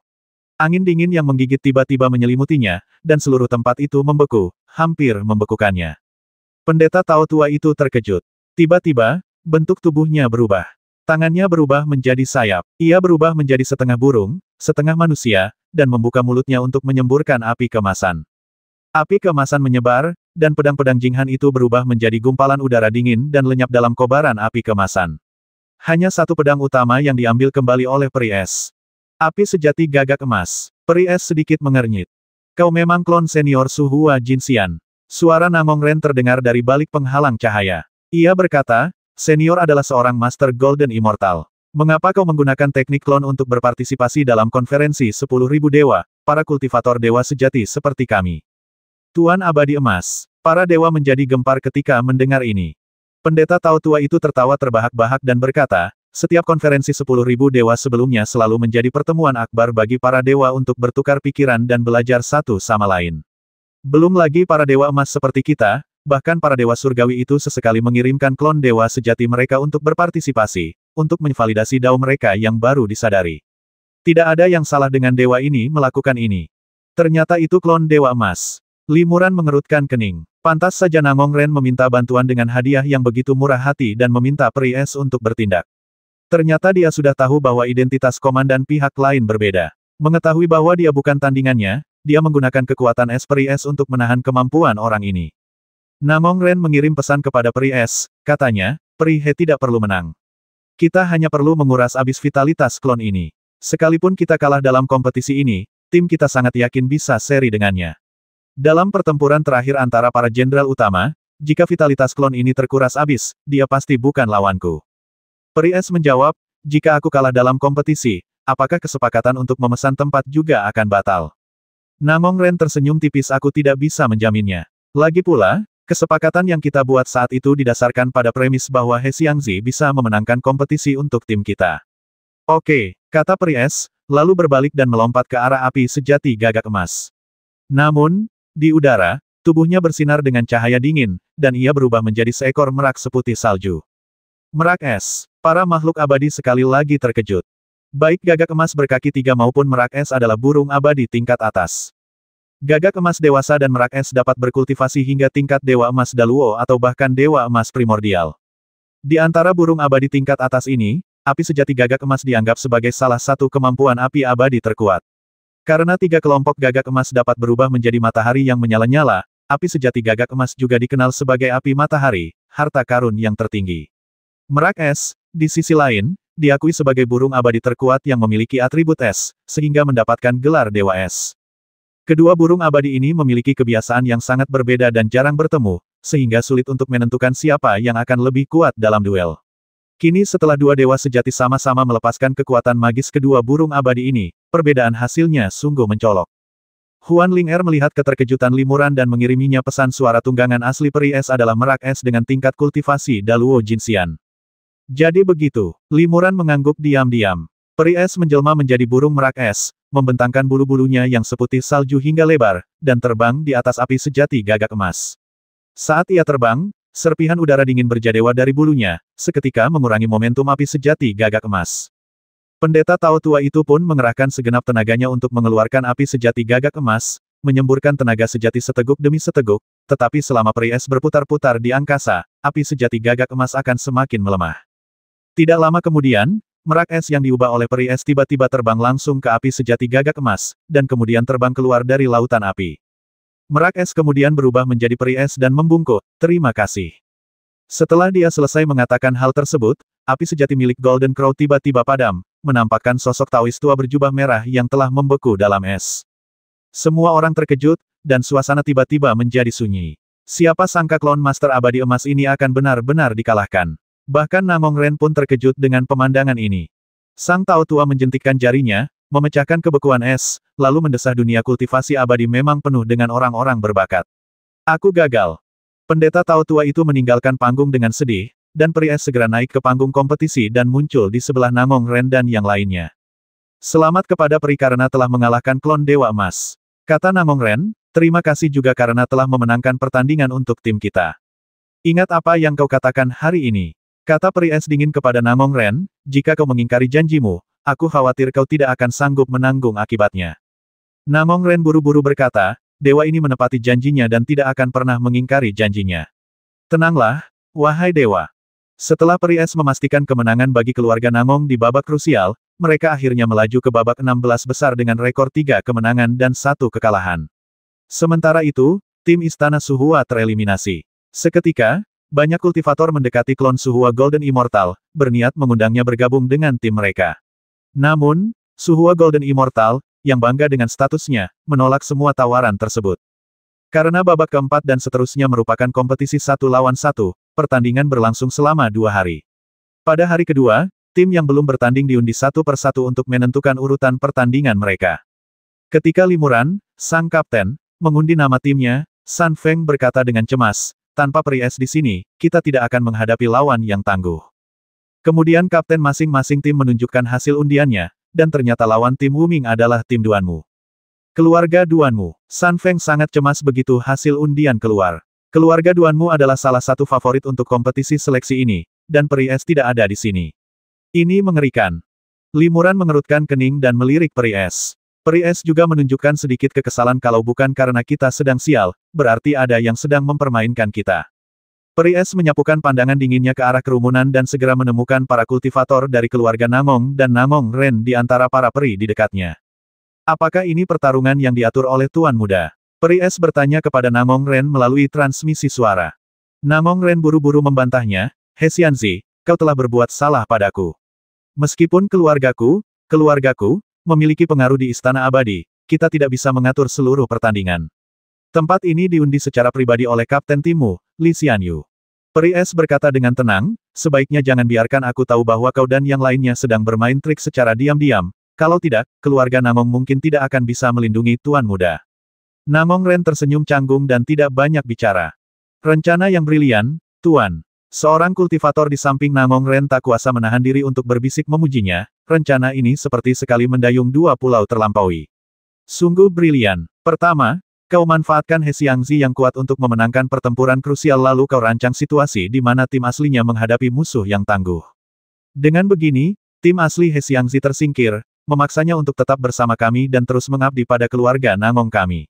Angin dingin yang menggigit tiba-tiba menyelimutinya, dan seluruh tempat itu membeku, hampir membekukannya. Pendeta Tao tua itu terkejut. Tiba-tiba, bentuk tubuhnya berubah. Tangannya berubah menjadi sayap. Ia berubah menjadi setengah burung, setengah manusia, dan membuka mulutnya untuk menyemburkan api kemasan. Api kemasan menyebar, dan pedang-pedang Jinghan itu berubah menjadi gumpalan udara dingin dan lenyap dalam kobaran api kemasan. Hanya satu pedang utama yang diambil kembali oleh peri es. Api sejati gagak emas. Peri es sedikit mengernyit. Kau memang klon senior Su Hua Jinxian. Suara Namong Ren terdengar dari balik penghalang cahaya. Ia berkata, senior adalah seorang Master Golden Immortal. Mengapa kau menggunakan teknik klon untuk berpartisipasi dalam konferensi 10.000 dewa, para kultivator dewa sejati seperti kami? Tuan Abadi Emas. Para dewa menjadi gempar ketika mendengar ini. Pendeta Tao tua itu tertawa terbahak-bahak dan berkata, setiap konferensi 10.000 dewa sebelumnya selalu menjadi pertemuan akbar bagi para dewa untuk bertukar pikiran dan belajar satu sama lain. Belum lagi para dewa emas seperti kita, bahkan para dewa surgawi itu sesekali mengirimkan klon dewa sejati mereka untuk berpartisipasi, untuk menvalidasi dao mereka yang baru disadari. Tidak ada yang salah dengan dewa ini melakukan ini. Ternyata itu klon dewa emas. Limuran mengerutkan kening. Pantas saja Namong Ren meminta bantuan dengan hadiah yang begitu murah hati dan meminta peri es untuk bertindak. Ternyata dia sudah tahu bahwa identitas komandan pihak lain berbeda. Mengetahui bahwa dia bukan tandingannya, dia menggunakan kekuatan es peri es untuk menahan kemampuan orang ini. Namong Ren mengirim pesan kepada peri es, katanya, peri he tidak perlu menang. Kita hanya perlu menguras abis vitalitas klon ini. Sekalipun kita kalah dalam kompetisi ini, tim kita sangat yakin bisa seri dengannya. Dalam pertempuran terakhir antara para jenderal utama, jika vitalitas klon ini terkuras abis, dia pasti bukan lawanku. Peri es menjawab, jika aku kalah dalam kompetisi, apakah kesepakatan untuk memesan tempat juga akan batal? Namong Ren tersenyum tipis aku tidak bisa menjaminnya. Lagi pula, kesepakatan yang kita buat saat itu didasarkan pada premis bahwa He Xiangzi bisa memenangkan kompetisi untuk tim kita. Oke, kata peri es, lalu berbalik dan melompat ke arah api sejati gagak emas. Namun, di udara, tubuhnya bersinar dengan cahaya dingin, dan ia berubah menjadi seekor merak seputih salju. Merak es. Para makhluk abadi sekali lagi terkejut. Baik gagak emas berkaki 3 maupun merak es adalah burung abadi tingkat atas. Gagak emas dewasa dan merak es dapat berkultivasi hingga tingkat dewa emas Daluo atau bahkan dewa emas primordial. Di antara burung abadi tingkat atas ini, api sejati gagak emas dianggap sebagai salah satu kemampuan api abadi terkuat. Karena 3 kelompok gagak emas dapat berubah menjadi matahari yang menyala-nyala, api sejati gagak emas juga dikenal sebagai api matahari, harta karun yang tertinggi. Merak es, di sisi lain, diakui sebagai burung abadi terkuat yang memiliki atribut es, sehingga mendapatkan gelar Dewa Es. Kedua burung abadi ini memiliki kebiasaan yang sangat berbeda dan jarang bertemu, sehingga sulit untuk menentukan siapa yang akan lebih kuat dalam duel. Kini setelah dua dewa sejati sama-sama melepaskan kekuatan magis kedua burung abadi ini, perbedaan hasilnya sungguh mencolok. Huan Ling melihat keterkejutan Limuran dan mengiriminya pesan suara tunggangan asli peri es adalah merak es dengan tingkat kultivasi Daluo Jinxian. Jadi begitu, Limuran mengangguk diam-diam. Peri es menjelma menjadi burung merak es, membentangkan bulu-bulunya yang seputih salju hingga lebar, dan terbang di atas api sejati gagak emas. Saat ia terbang, serpihan udara dingin berjadewa dari bulunya, seketika mengurangi momentum api sejati gagak emas. Pendeta Tao tua itu pun mengerahkan segenap tenaganya untuk mengeluarkan api sejati gagak emas, menyemburkan tenaga sejati seteguk demi seteguk, tetapi selama peri es berputar-putar di angkasa, api sejati gagak emas akan semakin melemah. Tidak lama kemudian, merak es yang diubah oleh peri es tiba-tiba terbang langsung ke api sejati gagak emas, dan kemudian terbang keluar dari lautan api. Merak es kemudian berubah menjadi peri es dan membungkuk, "Terima kasih." Setelah dia selesai mengatakan hal tersebut, api sejati milik Golden Crow tiba-tiba padam, menampakkan sosok Taois tua berjubah merah yang telah membeku dalam es. Semua orang terkejut, dan suasana tiba-tiba menjadi sunyi. Siapa sangka klon Master Abadi Emas ini akan benar-benar dikalahkan. Bahkan Namong Ren pun terkejut dengan pemandangan ini. Sang Tao tua menjentikkan jarinya, memecahkan kebekuan es, lalu mendesah dunia kultivasi abadi memang penuh dengan orang-orang berbakat. Aku gagal. Pendeta Tao tua itu meninggalkan panggung dengan sedih, dan peri es segera naik ke panggung kompetisi dan muncul di sebelah Namong Ren dan yang lainnya. Selamat kepada peri karena telah mengalahkan klon Dewa Emas. Kata Namong Ren, terima kasih juga karena telah memenangkan pertandingan untuk tim kita. Ingat apa yang kau katakan hari ini. Kata peri es dingin kepada Namong Ren, jika kau mengingkari janjimu, aku khawatir kau tidak akan sanggup menanggung akibatnya. Namong Ren buru-buru berkata, dewa ini menepati janjinya dan tidak akan pernah mengingkari janjinya. Tenanglah, wahai dewa. Setelah peri es memastikan kemenangan bagi keluarga Namong di babak krusial, mereka akhirnya melaju ke babak 16 besar dengan rekor 3 kemenangan dan 1 kekalahan. Sementara itu, tim Istana Suhua tereliminasi. Seketika, banyak kultivator mendekati klon Suhua Golden Immortal, berniat mengundangnya bergabung dengan tim mereka. Namun, Suhua Golden Immortal, yang bangga dengan statusnya, menolak semua tawaran tersebut. Karena babak keempat dan seterusnya merupakan kompetisi 1 lawan 1, pertandingan berlangsung selama 2 hari. Pada hari kedua, tim yang belum bertanding diundi satu per satu untuk menentukan urutan pertandingan mereka. Ketika limuran, sang kapten, mengundi nama timnya, San Feng berkata dengan cemas, tanpa peri es di sini, kita tidak akan menghadapi lawan yang tangguh. Kemudian kapten masing-masing tim menunjukkan hasil undiannya, dan ternyata lawan tim Wuming adalah tim Duanmu. Keluarga Duanmu. San Feng sangat cemas begitu hasil undian keluar. Keluarga Duanmu adalah salah satu favorit untuk kompetisi seleksi ini, dan peri es tidak ada di sini. Ini mengerikan. Limuran mengerutkan kening dan melirik peri es. Peri es juga menunjukkan sedikit kekesalan kalau bukan karena kita sedang sial, berarti ada yang sedang mempermainkan kita. Peri es menyapukan pandangan dinginnya ke arah kerumunan dan segera menemukan para kultivator dari keluarga Namong dan Namong Ren di antara para peri di dekatnya. Apakah ini pertarungan yang diatur oleh Tuan Muda? Peri es bertanya kepada Namong Ren melalui transmisi suara. Namong Ren buru-buru membantahnya, Hesianzi, kau telah berbuat salah padaku. Meskipun keluargaku, memiliki pengaruh di Istana Abadi, kita tidak bisa mengatur seluruh pertandingan. Tempat ini diundi secara pribadi oleh Kapten timmu, Li Xianyu. Peri es berkata dengan tenang, sebaiknya jangan biarkan aku tahu bahwa kau dan yang lainnya sedang bermain trik secara diam-diam, kalau tidak, keluarga Namong mungkin tidak akan bisa melindungi Tuan Muda. Namong Ren tersenyum canggung dan tidak banyak bicara. Rencana yang brilian, Tuan. Seorang kultivator di samping Namong Ren tak kuasa menahan diri untuk berbisik memujinya, rencana ini seperti sekali mendayung 2 pulau terlampaui. Sungguh brilian. Pertama, kau manfaatkan Hesiangzi yang kuat untuk memenangkan pertempuran krusial lalu kau rancang situasi di mana tim aslinya menghadapi musuh yang tangguh. Dengan begini, tim asli Hesiangzi tersingkir, memaksanya untuk tetap bersama kami dan terus mengabdi pada keluarga Namong kami.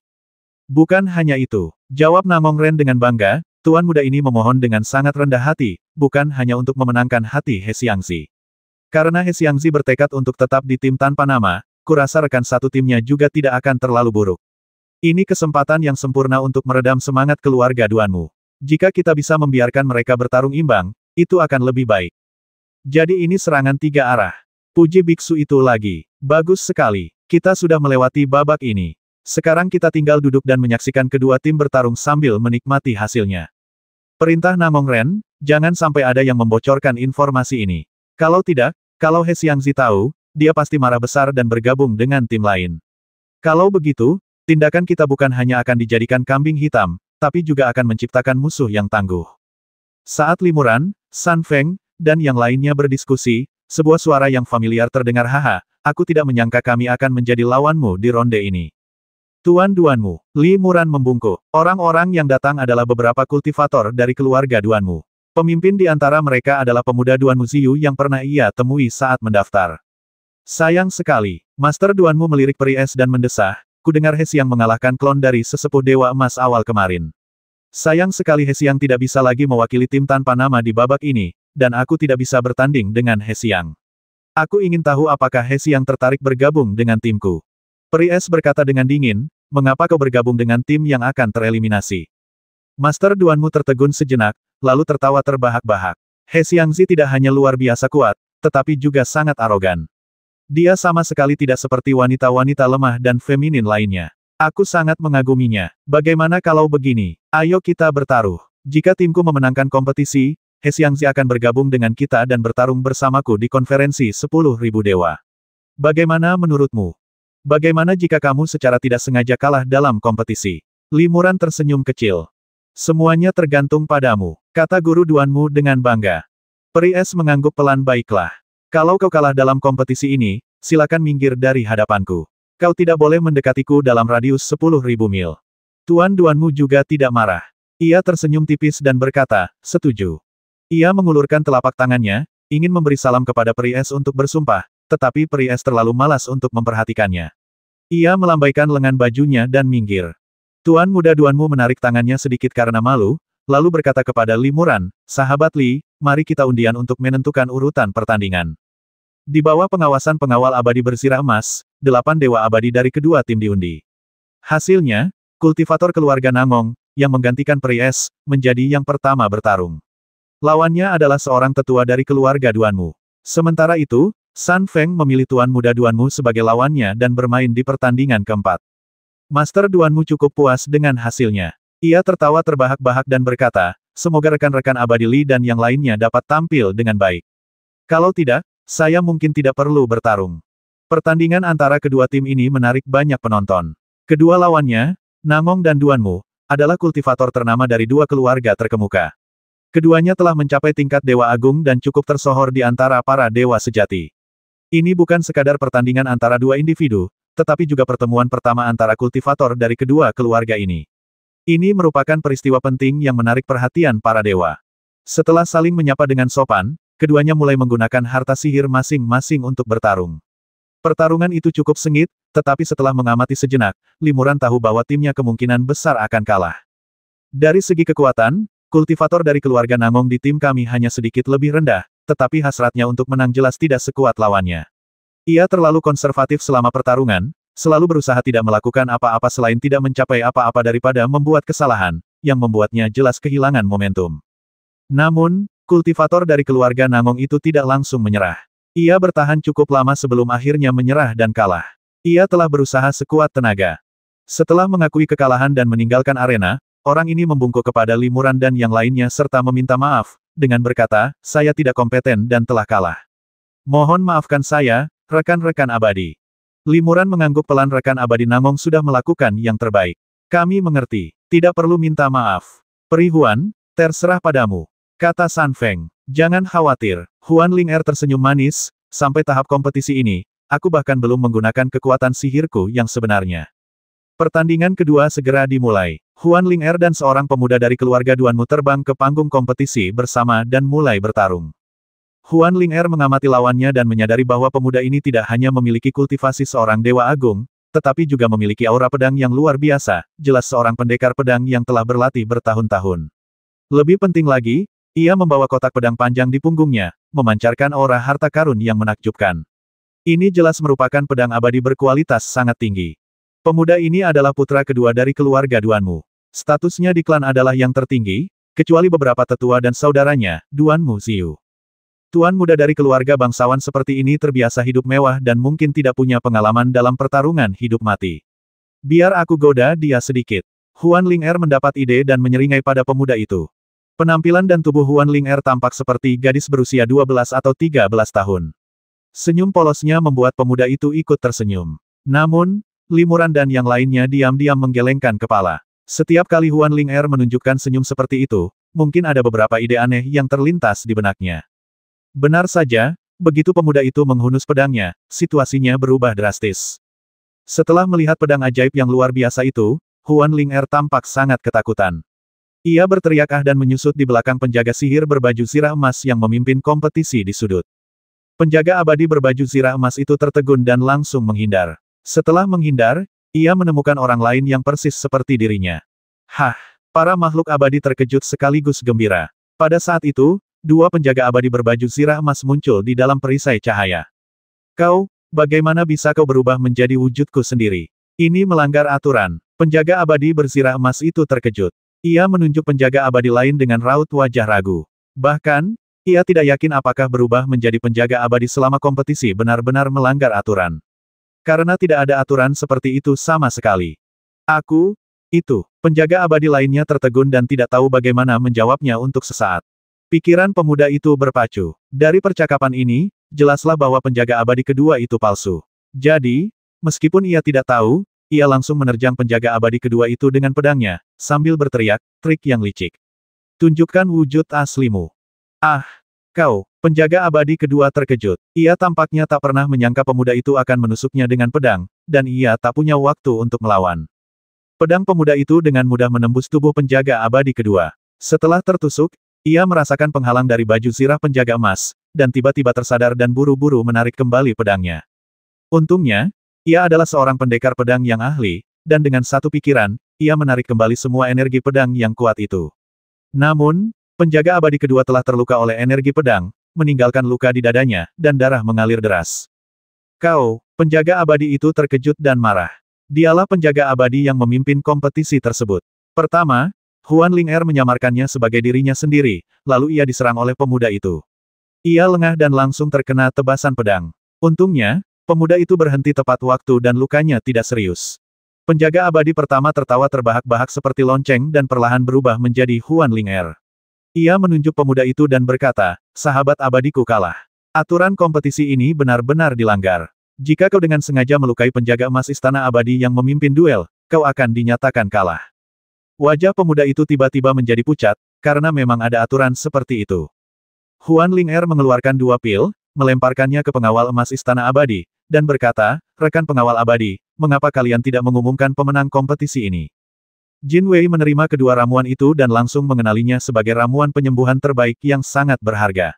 Bukan hanya itu, jawab Namong Ren dengan bangga, Tuan Muda ini memohon dengan sangat rendah hati, bukan hanya untuk memenangkan hati Hesiangzi. Karena Hesiangzi bertekad untuk tetap di tim tanpa nama, kurasa rekan satu timnya juga tidak akan terlalu buruk. Ini kesempatan yang sempurna untuk meredam semangat keluarga Duanmu. Jika kita bisa membiarkan mereka bertarung imbang, itu akan lebih baik. Jadi ini serangan 3 arah. Puji biksu itu lagi. Bagus sekali. Kita sudah melewati babak ini. Sekarang kita tinggal duduk dan menyaksikan kedua tim bertarung sambil menikmati hasilnya. Perintah Namong Ren, jangan sampai ada yang membocorkan informasi ini. Kalau tidak, kalau Hesiangzi tahu, dia pasti marah besar dan bergabung dengan tim lain. Kalau begitu, tindakan kita bukan hanya akan dijadikan kambing hitam, tapi juga akan menciptakan musuh yang tangguh. Saat limuran, San Feng, dan yang lainnya berdiskusi, sebuah suara yang familiar terdengar haha, aku tidak menyangka kami akan menjadi lawanmu di ronde ini. Tuan Duanmu, Li Muran membungkuk. Orang-orang yang datang adalah beberapa kultivator dari keluarga Duanmu. Pemimpin di antara mereka adalah pemuda Duanmu Ziyu yang pernah ia temui saat mendaftar. Sayang sekali, Master Duanmu melirik peri es dan mendesah, kudengar Hesiang mengalahkan klon dari sesepuh Dewa Emas awal kemarin. Sayang sekali Hesiang tidak bisa lagi mewakili tim tanpa nama di babak ini, dan aku tidak bisa bertanding dengan Hesiang. Aku ingin tahu apakah Hesiang tertarik bergabung dengan timku. Peri es berkata dengan dingin, mengapa kau bergabung dengan tim yang akan tereliminasi? Master Duanmu tertegun sejenak, lalu tertawa terbahak-bahak. He Xiangzi tidak hanya luar biasa kuat, tetapi juga sangat arogan. Dia sama sekali tidak seperti wanita-wanita lemah dan feminin lainnya. Aku sangat mengaguminya. Bagaimana kalau begini? Ayo kita bertaruh. Jika timku memenangkan kompetisi, He Xiangzi akan bergabung dengan kita dan bertarung bersamaku di konferensi 10.000 dewa. Bagaimana menurutmu? Bagaimana jika kamu secara tidak sengaja kalah dalam kompetisi? Li Muran tersenyum kecil. Semuanya tergantung padamu, kata guru Duanmu dengan bangga. Peri es mengangguk pelan. Baiklah. Kalau kau kalah dalam kompetisi ini, silakan minggir dari hadapanku. Kau tidak boleh mendekatiku dalam radius 10.000 mil. Tuan Duanmu juga tidak marah. Ia tersenyum tipis dan berkata, setuju. Ia mengulurkan telapak tangannya, ingin memberi salam kepada Peri es untuk bersumpah, tetapi Peri es terlalu malas untuk memperhatikannya. Ia melambaikan lengan bajunya dan minggir. Tuan muda Duanmu menarik tangannya sedikit karena malu, lalu berkata kepada Li Muran, sahabat Li, mari kita undian untuk menentukan urutan pertandingan. Di bawah pengawasan pengawal abadi bersirah emas, 8 dewa abadi dari kedua tim diundi. Hasilnya, kultivator keluarga Nangong, yang menggantikan Peri es, menjadi yang pertama bertarung. Lawannya adalah seorang tetua dari keluarga Duanmu. Sementara itu, San Feng memilih Tuan Muda Duanmu sebagai lawannya dan bermain di pertandingan keempat. Master Duanmu cukup puas dengan hasilnya. Ia tertawa terbahak-bahak dan berkata, semoga rekan-rekan abadi Li dan yang lainnya dapat tampil dengan baik. Kalau tidak, saya mungkin tidak perlu bertarung. Pertandingan antara kedua tim ini menarik banyak penonton. Kedua lawannya, Nangong dan Duanmu, adalah kultivator ternama dari dua keluarga terkemuka. Keduanya telah mencapai tingkat Dewa Agung dan cukup tersohor di antara para dewa sejati. Ini bukan sekadar pertandingan antara dua individu, tetapi juga pertemuan pertama antara kultivator dari kedua keluarga ini. Ini merupakan peristiwa penting yang menarik perhatian para dewa. Setelah saling menyapa dengan sopan, keduanya mulai menggunakan harta sihir masing-masing untuk bertarung. Pertarungan itu cukup sengit, tetapi setelah mengamati sejenak, Li Muran tahu bahwa timnya kemungkinan besar akan kalah. Dari segi kekuatan, kultivator dari keluarga Nangong di tim kami hanya sedikit lebih rendah, tetapi hasratnya untuk menang jelas tidak sekuat lawannya. Ia terlalu konservatif selama pertarungan, selalu berusaha tidak melakukan apa-apa selain tidak mencapai apa-apa daripada membuat kesalahan, yang membuatnya jelas kehilangan momentum. Namun, kultivator dari keluarga Nangong itu tidak langsung menyerah. Ia bertahan cukup lama sebelum akhirnya menyerah dan kalah. Ia telah berusaha sekuat tenaga. Setelah mengakui kekalahan dan meninggalkan arena, orang ini membungkuk kepada Li Muran dan yang lainnya serta meminta maaf, dengan berkata, saya tidak kompeten dan telah kalah. Mohon maafkan saya, rekan-rekan abadi. Li Muran mengangguk pelan. Rekan abadi Nangong sudah melakukan yang terbaik. Kami mengerti. Tidak perlu minta maaf. Peri Huan, terserah padamu. Kata San Feng. Jangan khawatir. Huan Ling'er tersenyum manis, sampai tahap kompetisi ini, aku bahkan belum menggunakan kekuatan sihirku yang sebenarnya. Pertandingan kedua segera dimulai. Huan Ling'er dan seorang pemuda dari keluarga Duanmu terbang ke panggung kompetisi bersama dan mulai bertarung. Huan Ling'er mengamati lawannya dan menyadari bahwa pemuda ini tidak hanya memiliki kultivasi seorang dewa agung, tetapi juga memiliki aura pedang yang luar biasa, jelas seorang pendekar pedang yang telah berlatih bertahun-tahun. Lebih penting lagi, ia membawa kotak pedang panjang di punggungnya, memancarkan aura harta karun yang menakjubkan. Ini jelas merupakan pedang abadi berkualitas sangat tinggi. Pemuda ini adalah putra kedua dari keluarga Duanmu. Statusnya di klan adalah yang tertinggi, kecuali beberapa tetua dan saudaranya, Duanmu Ziyu. Tuan muda dari keluarga bangsawan seperti ini terbiasa hidup mewah dan mungkin tidak punya pengalaman dalam pertarungan hidup mati. Biar aku goda dia sedikit. Huan Ling'er mendapat ide dan menyeringai pada pemuda itu. Penampilan dan tubuh Huan Ling'er tampak seperti gadis berusia 12 atau 13 tahun. Senyum polosnya membuat pemuda itu ikut tersenyum. Namun, Li Muran dan yang lainnya diam-diam menggelengkan kepala. Setiap kali Huan Ling'er menunjukkan senyum seperti itu, mungkin ada beberapa ide aneh yang terlintas di benaknya. Benar saja, begitu pemuda itu menghunus pedangnya, situasinya berubah drastis. Setelah melihat pedang ajaib yang luar biasa itu, Huan Ling-er tampak sangat ketakutan. Ia berteriak dan menyusut di belakang penjaga sihir berbaju zirah emas yang memimpin kompetisi di sudut. Penjaga abadi berbaju zirah emas itu tertegun dan langsung menghindar. Setelah menghindar, ia menemukan orang lain yang persis seperti dirinya. Hah! Para makhluk abadi terkejut sekaligus gembira. Pada saat itu, dua penjaga abadi berbaju zirah emas muncul di dalam perisai cahaya. Kau, bagaimana bisa kau berubah menjadi wujudku sendiri? Ini melanggar aturan. Penjaga abadi berzirah emas itu terkejut. Ia menunjuk penjaga abadi lain dengan raut wajah ragu. Bahkan, ia tidak yakin apakah berubah menjadi penjaga abadi selama kompetisi benar-benar melanggar aturan. Karena tidak ada aturan seperti itu sama sekali. Itu, penjaga abadi lainnya tertegun dan tidak tahu bagaimana menjawabnya untuk sesaat. Pikiran pemuda itu berpacu. Dari percakapan ini, jelaslah bahwa penjaga abadi kedua itu palsu. Jadi, meskipun ia tidak tahu, ia langsung menerjang penjaga abadi kedua itu dengan pedangnya, sambil berteriak, trik yang licik. Tunjukkan wujud aslimu. Ah, kau, penjaga abadi kedua terkejut. Ia tampaknya tak pernah menyangka pemuda itu akan menusuknya dengan pedang, dan ia tak punya waktu untuk melawan. Pedang pemuda itu dengan mudah menembus tubuh penjaga abadi kedua. Setelah tertusuk, ia merasakan penghalang dari baju zirah penjaga emas, dan tiba-tiba tersadar dan buru-buru menarik kembali pedangnya. Untungnya, ia adalah seorang pendekar pedang yang ahli, dan dengan satu pikiran, ia menarik kembali semua energi pedang yang kuat itu. Namun, penjaga abadi kedua telah terluka oleh energi pedang, meninggalkan luka di dadanya, dan darah mengalir deras. Kau, penjaga abadi itu terkejut dan marah. Dialah penjaga abadi yang memimpin kompetisi tersebut. Pertama, Huan Ling-er menyamarkannya sebagai dirinya sendiri, lalu ia diserang oleh pemuda itu. Ia lengah dan langsung terkena tebasan pedang. Untungnya, pemuda itu berhenti tepat waktu dan lukanya tidak serius. Penjaga abadi pertama tertawa terbahak-bahak seperti lonceng dan perlahan berubah menjadi Huan Ling-er. Ia menunjuk pemuda itu dan berkata, sahabat abadiku kalah. Aturan kompetisi ini benar-benar dilanggar. Jika kau dengan sengaja melukai penjaga emas istana abadi yang memimpin duel, kau akan dinyatakan kalah. Wajah pemuda itu tiba-tiba menjadi pucat, karena memang ada aturan seperti itu. Huan Ling-er mengeluarkan dua pil, melemparkannya ke pengawal emas istana abadi, dan berkata, rekan pengawal abadi, mengapa kalian tidak mengumumkan pemenang kompetisi ini? Jin Wei menerima kedua ramuan itu dan langsung mengenalinya sebagai ramuan penyembuhan terbaik yang sangat berharga.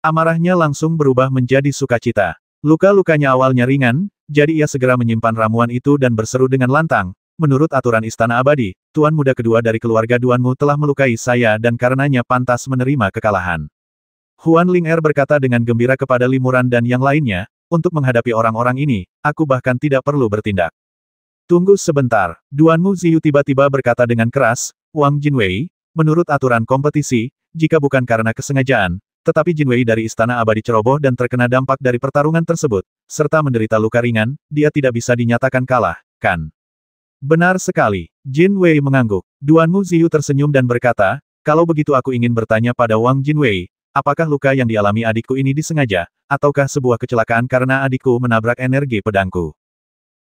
Amarahnya langsung berubah menjadi sukacita. Luka-lukanya awalnya ringan, jadi ia segera menyimpan ramuan itu dan berseru dengan lantang, menurut aturan istana abadi, tuan muda kedua dari keluarga Duanmu telah melukai saya dan karenanya pantas menerima kekalahan. Huan Ling-er berkata dengan gembira kepada Limuran dan yang lainnya, untuk menghadapi orang-orang ini, aku bahkan tidak perlu bertindak. Tunggu sebentar, Duanmu Ziyu tiba-tiba berkata dengan keras, Wang Jinwei, menurut aturan kompetisi, jika bukan karena kesengajaan, tetapi Jin Wei dari Istana Abadi ceroboh dan terkena dampak dari pertarungan tersebut, serta menderita luka ringan, dia tidak bisa dinyatakan kalah, kan? Benar sekali. Jin Wei mengangguk. Duanmu Ziyu tersenyum dan berkata, kalau begitu aku ingin bertanya pada Wang Jin Wei, apakah luka yang dialami adikku ini disengaja, ataukah sebuah kecelakaan karena adikku menabrak energi pedangku?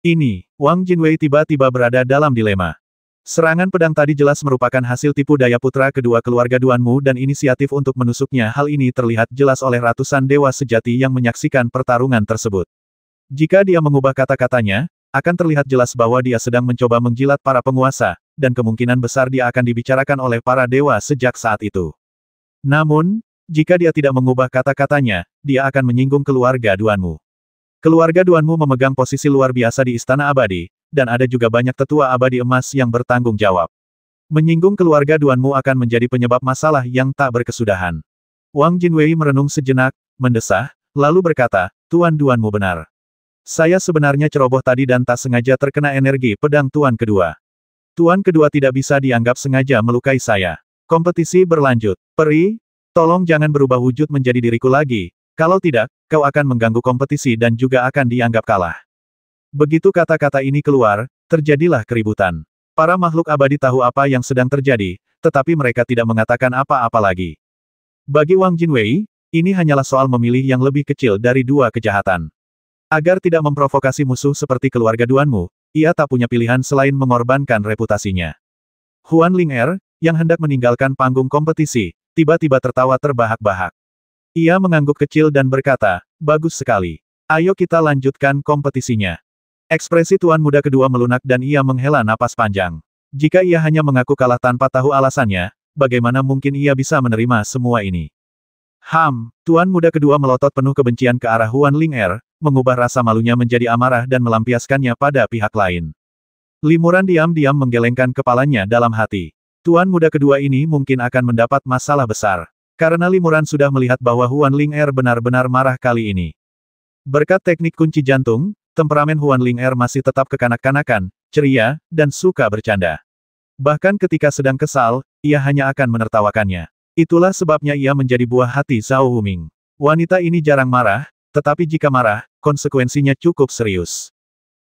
Ini, Wang Jin Wei tiba-tiba berada dalam dilema. Serangan pedang tadi jelas merupakan hasil tipu daya putra kedua keluarga Duanmu dan inisiatif untuk menusuknya hal ini terlihat jelas oleh ratusan dewa sejati yang menyaksikan pertarungan tersebut. Jika dia mengubah kata-katanya, akan terlihat jelas bahwa dia sedang mencoba menjilat para penguasa, dan kemungkinan besar dia akan dibicarakan oleh para dewa sejak saat itu. Namun, jika dia tidak mengubah kata-katanya, dia akan menyinggung keluarga Duanmu. Keluarga Duanmu memegang posisi luar biasa di Istana Abadi, dan ada juga banyak tetua abadi emas yang bertanggung jawab. Menyinggung keluarga Duanmu akan menjadi penyebab masalah yang tak berkesudahan. Wang Jinwei merenung sejenak, mendesah, lalu berkata, Tuan Duanmu benar. Saya sebenarnya ceroboh tadi dan tak sengaja terkena energi pedang Tuan kedua. Tuan kedua tidak bisa dianggap sengaja melukai saya. Kompetisi berlanjut. Peri, tolong jangan berubah wujud menjadi diriku lagi, kalau tidak, kau akan mengganggu kompetisi dan juga akan dianggap kalah. Begitu kata-kata ini keluar, terjadilah keributan. Para makhluk abadi tahu apa yang sedang terjadi, tetapi mereka tidak mengatakan apa-apa lagi. Bagi Wang Jinwei, ini hanyalah soal memilih yang lebih kecil dari dua kejahatan. Agar tidak memprovokasi musuh seperti keluarga Duanmu, ia tak punya pilihan selain mengorbankan reputasinya. Huan Ling-er, yang hendak meninggalkan panggung kompetisi, tiba-tiba tertawa terbahak-bahak. Ia mengangguk kecil dan berkata, bagus sekali. Ayo kita lanjutkan kompetisinya. Ekspresi tuan muda kedua melunak dan ia menghela napas panjang. Jika ia hanya mengaku kalah tanpa tahu alasannya, bagaimana mungkin ia bisa menerima semua ini? Tuan muda kedua melotot penuh kebencian ke arah Huan Ling'er, mengubah rasa malunya menjadi amarah dan melampiaskannya pada pihak lain. Limuran diam-diam menggelengkan kepalanya dalam hati. Tuan muda kedua ini mungkin akan mendapat masalah besar. Karena Limuran sudah melihat bahwa Huan Ling'er benar-benar marah kali ini. Berkat teknik kunci jantung, temperamen Huan Ling'er masih tetap kekanak-kanakan, ceria, dan suka bercanda. Bahkan ketika sedang kesal, ia hanya akan menertawakannya. Itulah sebabnya ia menjadi buah hati Zhao Huming. Wanita ini jarang marah, tetapi jika marah, konsekuensinya cukup serius.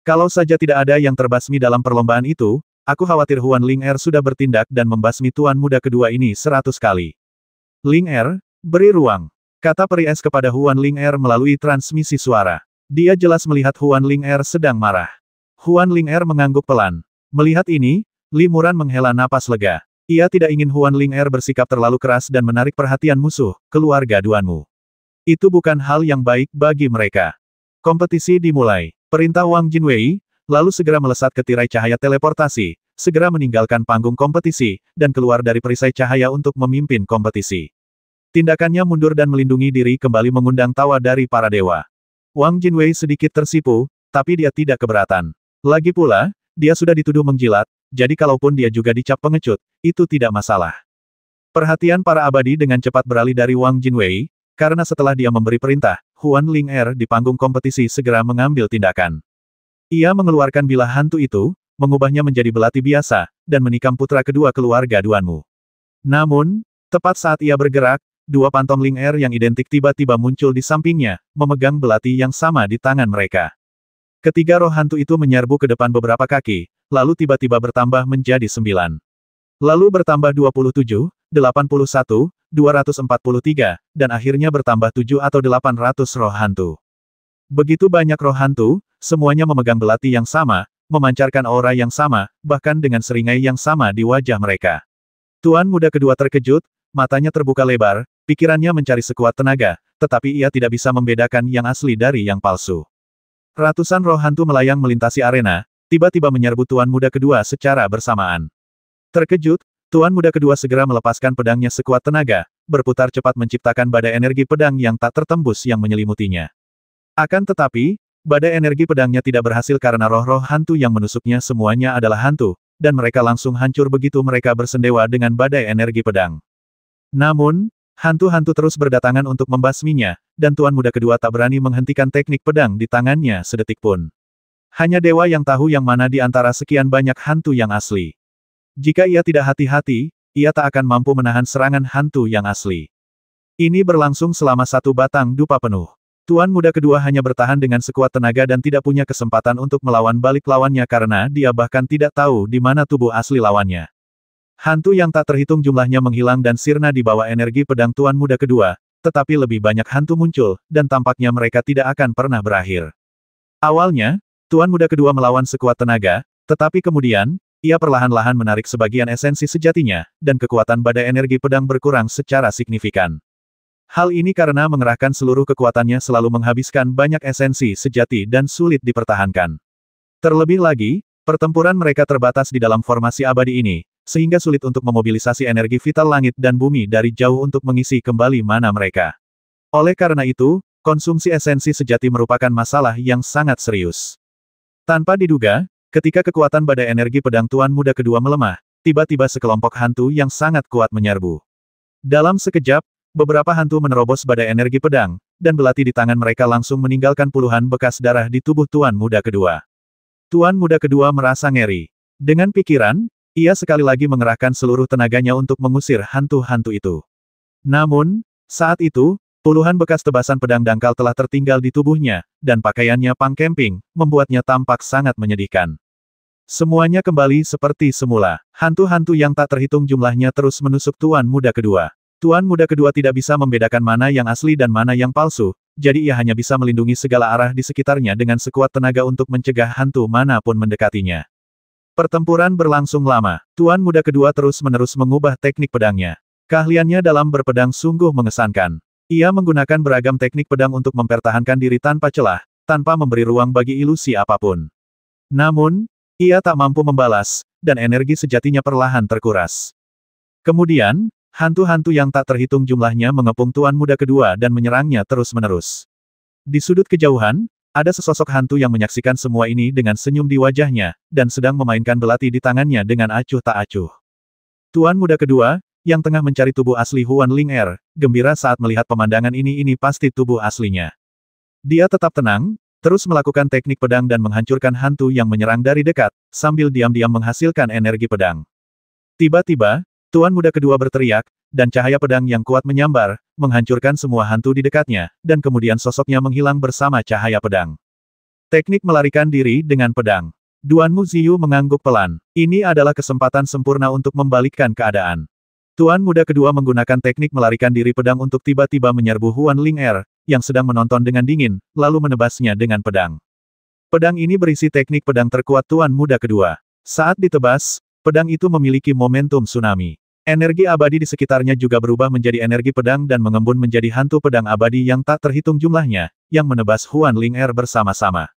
Kalau saja tidak ada yang terbasmi dalam perlombaan itu, aku khawatir Huan Ling'er sudah bertindak dan membasmi tuan muda kedua ini 100 kali. Ling'er, beri ruang, kata peri es kepada Huan Ling'er melalui transmisi suara. Dia jelas melihat Huan Ling'er sedang marah. Huan Ling'er mengangguk pelan. Melihat ini, Limuran menghela napas lega. Ia tidak ingin Huan Ling'er bersikap terlalu keras dan menarik perhatian musuh, keluarga Duanmu. Itu bukan hal yang baik bagi mereka. Kompetisi dimulai. Perintah Wang Jinwei, lalu segera melesat ke tirai cahaya teleportasi, segera meninggalkan panggung kompetisi, dan keluar dari perisai cahaya untuk memimpin kompetisi. Tindakannya mundur dan melindungi diri kembali mengundang tawa dari para dewa. Wang Jinwei sedikit tersipu, tapi dia tidak keberatan. Lagi pula, dia sudah dituduh menjilat, jadi kalaupun dia juga dicap pengecut, itu tidak masalah. Perhatian para abadi dengan cepat beralih dari Wang Jinwei, karena setelah dia memberi perintah, Huan Ling'er di panggung kompetisi segera mengambil tindakan. Ia mengeluarkan bilah hantu itu, mengubahnya menjadi belati biasa, dan menikam putra kedua keluarga Duanmu. Namun, tepat saat ia bergerak, dua pantong Ling'er yang identik tiba-tiba muncul di sampingnya, memegang belati yang sama di tangan mereka. Ketiga roh hantu itu menyerbu ke depan beberapa kaki, lalu tiba-tiba bertambah menjadi 9. Lalu bertambah 27, 81, 243, dan akhirnya bertambah 7 atau 800 roh hantu. Begitu banyak roh hantu, semuanya memegang belati yang sama, memancarkan aura yang sama, bahkan dengan seringai yang sama di wajah mereka. Tuan muda kedua terkejut, matanya terbuka lebar, pikirannya mencari sekuat tenaga, tetapi ia tidak bisa membedakan yang asli dari yang palsu. Ratusan roh hantu melayang melintasi arena, tiba-tiba menyerbu tuan muda kedua secara bersamaan. Terkejut, tuan muda kedua segera melepaskan pedangnya sekuat tenaga, berputar cepat menciptakan badai energi pedang yang tak tertembus yang menyelimutinya. Akan tetapi, badai energi pedangnya tidak berhasil karena roh-roh hantu yang menusuknya semuanya adalah hantu, dan mereka langsung hancur begitu mereka bersendewa dengan badai energi pedang. Namun, hantu-hantu terus berdatangan untuk membasminya, dan tuan muda kedua tak berani menghentikan teknik pedang di tangannya sedetik pun. Hanya dewa yang tahu yang mana di antara sekian banyak hantu yang asli. Jika ia tidak hati-hati, ia tak akan mampu menahan serangan hantu yang asli. Ini berlangsung selama 1 batang dupa penuh. Tuan muda kedua hanya bertahan dengan sekuat tenaga dan tidak punya kesempatan untuk melawan balik lawannya karena dia bahkan tidak tahu di mana tubuh asli lawannya. Hantu yang tak terhitung jumlahnya menghilang dan sirna di bawah energi pedang tuan muda kedua, tetapi lebih banyak hantu muncul, dan tampaknya mereka tidak akan pernah berakhir. Awalnya, tuan muda kedua melawan sekuat tenaga, tetapi kemudian, ia perlahan-lahan menarik sebagian esensi sejatinya, dan kekuatan badai energi pedang berkurang secara signifikan. Hal ini karena mengerahkan seluruh kekuatannya selalu menghabiskan banyak esensi sejati dan sulit dipertahankan. Terlebih lagi, pertempuran mereka terbatas di dalam formasi abadi ini, sehingga sulit untuk memobilisasi energi vital langit dan bumi dari jauh untuk mengisi kembali mana mereka. Oleh karena itu, konsumsi esensi sejati merupakan masalah yang sangat serius. Tanpa diduga, ketika kekuatan badai energi pedang tuan muda kedua melemah, tiba-tiba sekelompok hantu yang sangat kuat menyerbu. Dalam sekejap, beberapa hantu menerobos badai energi pedang, dan belati di tangan mereka langsung meninggalkan puluhan bekas darah di tubuh tuan muda kedua. Tuan muda kedua merasa ngeri. Dengan pikiran, ia sekali lagi mengerahkan seluruh tenaganya untuk mengusir hantu-hantu itu. Namun, saat itu, puluhan bekas tebasan pedang dangkal telah tertinggal di tubuhnya, dan pakaiannya pang camping, membuatnya tampak sangat menyedihkan. Semuanya kembali seperti semula. Hantu-hantu yang tak terhitung jumlahnya terus menusuk tuan muda kedua. Tuan muda kedua tidak bisa membedakan mana yang asli dan mana yang palsu, jadi ia hanya bisa melindungi segala arah di sekitarnya dengan sekuat tenaga untuk mencegah hantu manapun mendekatinya. Pertempuran berlangsung lama. Tuan muda kedua terus-menerus mengubah teknik pedangnya. Keahliannya dalam berpedang sungguh mengesankan. Ia menggunakan beragam teknik pedang untuk mempertahankan diri tanpa celah, tanpa memberi ruang bagi ilusi apapun. Namun, ia tak mampu membalas, dan energi sejatinya perlahan terkuras. Kemudian, hantu-hantu yang tak terhitung jumlahnya mengepung Tuan Muda kedua dan menyerangnya terus-menerus. Di sudut kejauhan, ada sesosok hantu yang menyaksikan semua ini dengan senyum di wajahnya, dan sedang memainkan belati di tangannya dengan acuh tak acuh. Tuan Muda kedua, yang tengah mencari tubuh asli Huan Ling-er, gembira saat melihat pemandangan ini pasti tubuh aslinya. Dia tetap tenang, terus melakukan teknik pedang dan menghancurkan hantu yang menyerang dari dekat, sambil diam-diam menghasilkan energi pedang. Tiba-tiba, Tuan Muda kedua berteriak, dan cahaya pedang yang kuat menyambar, menghancurkan semua hantu di dekatnya, dan kemudian sosoknya menghilang bersama cahaya pedang. Teknik melarikan diri dengan pedang. Duanmu Ziyu mengangguk pelan. Ini adalah kesempatan sempurna untuk membalikkan keadaan. Tuan Muda kedua menggunakan teknik melarikan diri pedang untuk tiba-tiba menyerbu Huan Ling-er, yang sedang menonton dengan dingin, lalu menebasnya dengan pedang. Pedang ini berisi teknik pedang terkuat Tuan Muda kedua. Saat ditebas, pedang itu memiliki momentum tsunami. Energi abadi di sekitarnya juga berubah menjadi energi pedang dan mengembun menjadi hantu pedang abadi yang tak terhitung jumlahnya, yang menebas Huan Ling-er bersama-sama.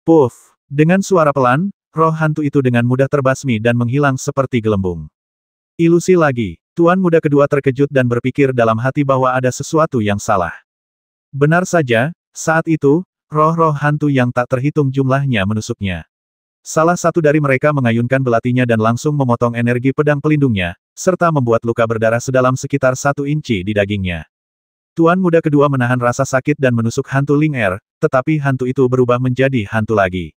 Puff! Dengan suara pelan, roh hantu itu dengan mudah terbasmi dan menghilang seperti gelembung. Ilusi lagi. Tuan Muda kedua terkejut dan berpikir dalam hati bahwa ada sesuatu yang salah. Benar saja, saat itu, roh-roh hantu yang tak terhitung jumlahnya menusuknya. Salah satu dari mereka mengayunkan belatinya dan langsung memotong energi pedang pelindungnya, serta membuat luka berdarah sedalam sekitar 1 inci di dagingnya. Tuan Muda kedua menahan rasa sakit dan menusuk hantu Ling-er, tetapi hantu itu berubah menjadi hantu lagi.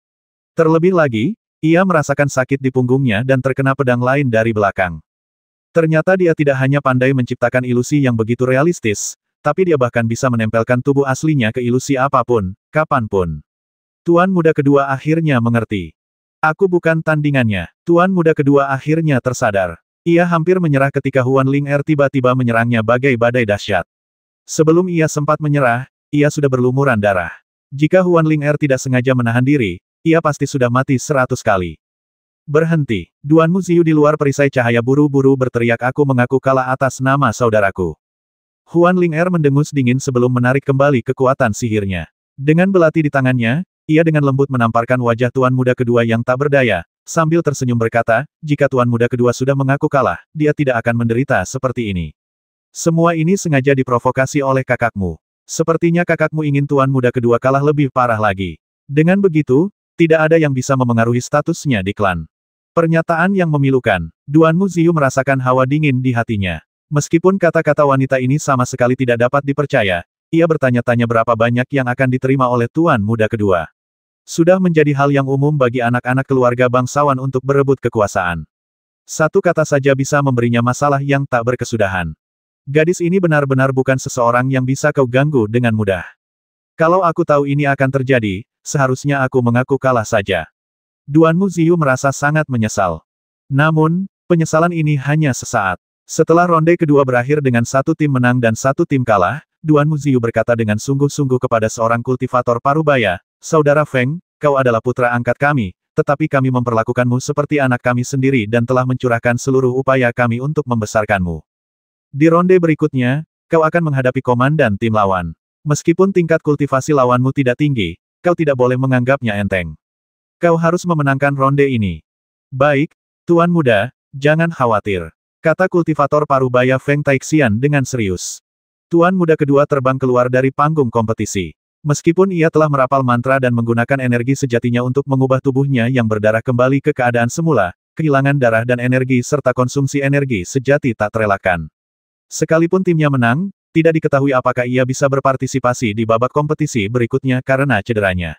Terlebih lagi, ia merasakan sakit di punggungnya dan terkena pedang lain dari belakang. Ternyata dia tidak hanya pandai menciptakan ilusi yang begitu realistis, tapi dia bahkan bisa menempelkan tubuh aslinya ke ilusi apapun, kapanpun. Tuan Muda kedua akhirnya mengerti. Aku bukan tandingannya. Tuan Muda kedua akhirnya tersadar. Ia hampir menyerah ketika Huan Ling-er tiba-tiba menyerangnya bagai badai dahsyat. Sebelum ia sempat menyerah, ia sudah berlumuran darah. Jika Huan Ling-er tidak sengaja menahan diri, ia pasti sudah mati 100 kali. Berhenti. Duanmu Ziyu di luar perisai cahaya buru-buru berteriak, aku mengaku kalah atas nama saudaraku. Huan Ling-er mendengus dingin sebelum menarik kembali kekuatan sihirnya. Dengan belati di tangannya, ia dengan lembut menamparkan wajah Tuan Muda kedua yang tak berdaya, sambil tersenyum berkata, jika Tuan Muda kedua sudah mengaku kalah, dia tidak akan menderita seperti ini. Semua ini sengaja diprovokasi oleh kakakmu. Sepertinya kakakmu ingin Tuan Muda kedua kalah lebih parah lagi. Dengan begitu, tidak ada yang bisa memengaruhi statusnya di klan. Pernyataan yang memilukan. Duanmu Ziyu merasakan hawa dingin di hatinya. Meskipun kata-kata wanita ini sama sekali tidak dapat dipercaya, ia bertanya-tanya berapa banyak yang akan diterima oleh Tuan Muda kedua. Sudah menjadi hal yang umum bagi anak-anak keluarga bangsawan untuk berebut kekuasaan. Satu kata saja bisa memberinya masalah yang tak berkesudahan. Gadis ini benar-benar bukan seseorang yang bisa kau ganggu dengan mudah. Kalau aku tahu ini akan terjadi, seharusnya aku mengaku kalah saja. Duanmu Ziyu merasa sangat menyesal. Namun, penyesalan ini hanya sesaat. Setelah ronde kedua berakhir dengan 1 tim menang dan 1 tim kalah, Duanmu Ziyu berkata dengan sungguh-sungguh kepada seorang kultivator parubaya, Saudara Feng, kau adalah putra angkat kami, tetapi kami memperlakukanmu seperti anak kami sendiri dan telah mencurahkan seluruh upaya kami untuk membesarkanmu. Di ronde berikutnya, kau akan menghadapi komandan tim lawan. Meskipun tingkat kultivasi lawanmu tidak tinggi, kau tidak boleh menganggapnya enteng. Kau harus memenangkan ronde ini. Baik, Tuan Muda, jangan khawatir. Kata kultivator parubaya Feng Taixian dengan serius. Tuan Muda kedua terbang keluar dari panggung kompetisi. Meskipun ia telah merapal mantra dan menggunakan energi sejatinya untuk mengubah tubuhnya yang berdarah kembali ke keadaan semula, kehilangan darah dan energi serta konsumsi energi sejati tak terelakkan. Sekalipun timnya menang, tidak diketahui apakah ia bisa berpartisipasi di babak kompetisi berikutnya karena cederanya.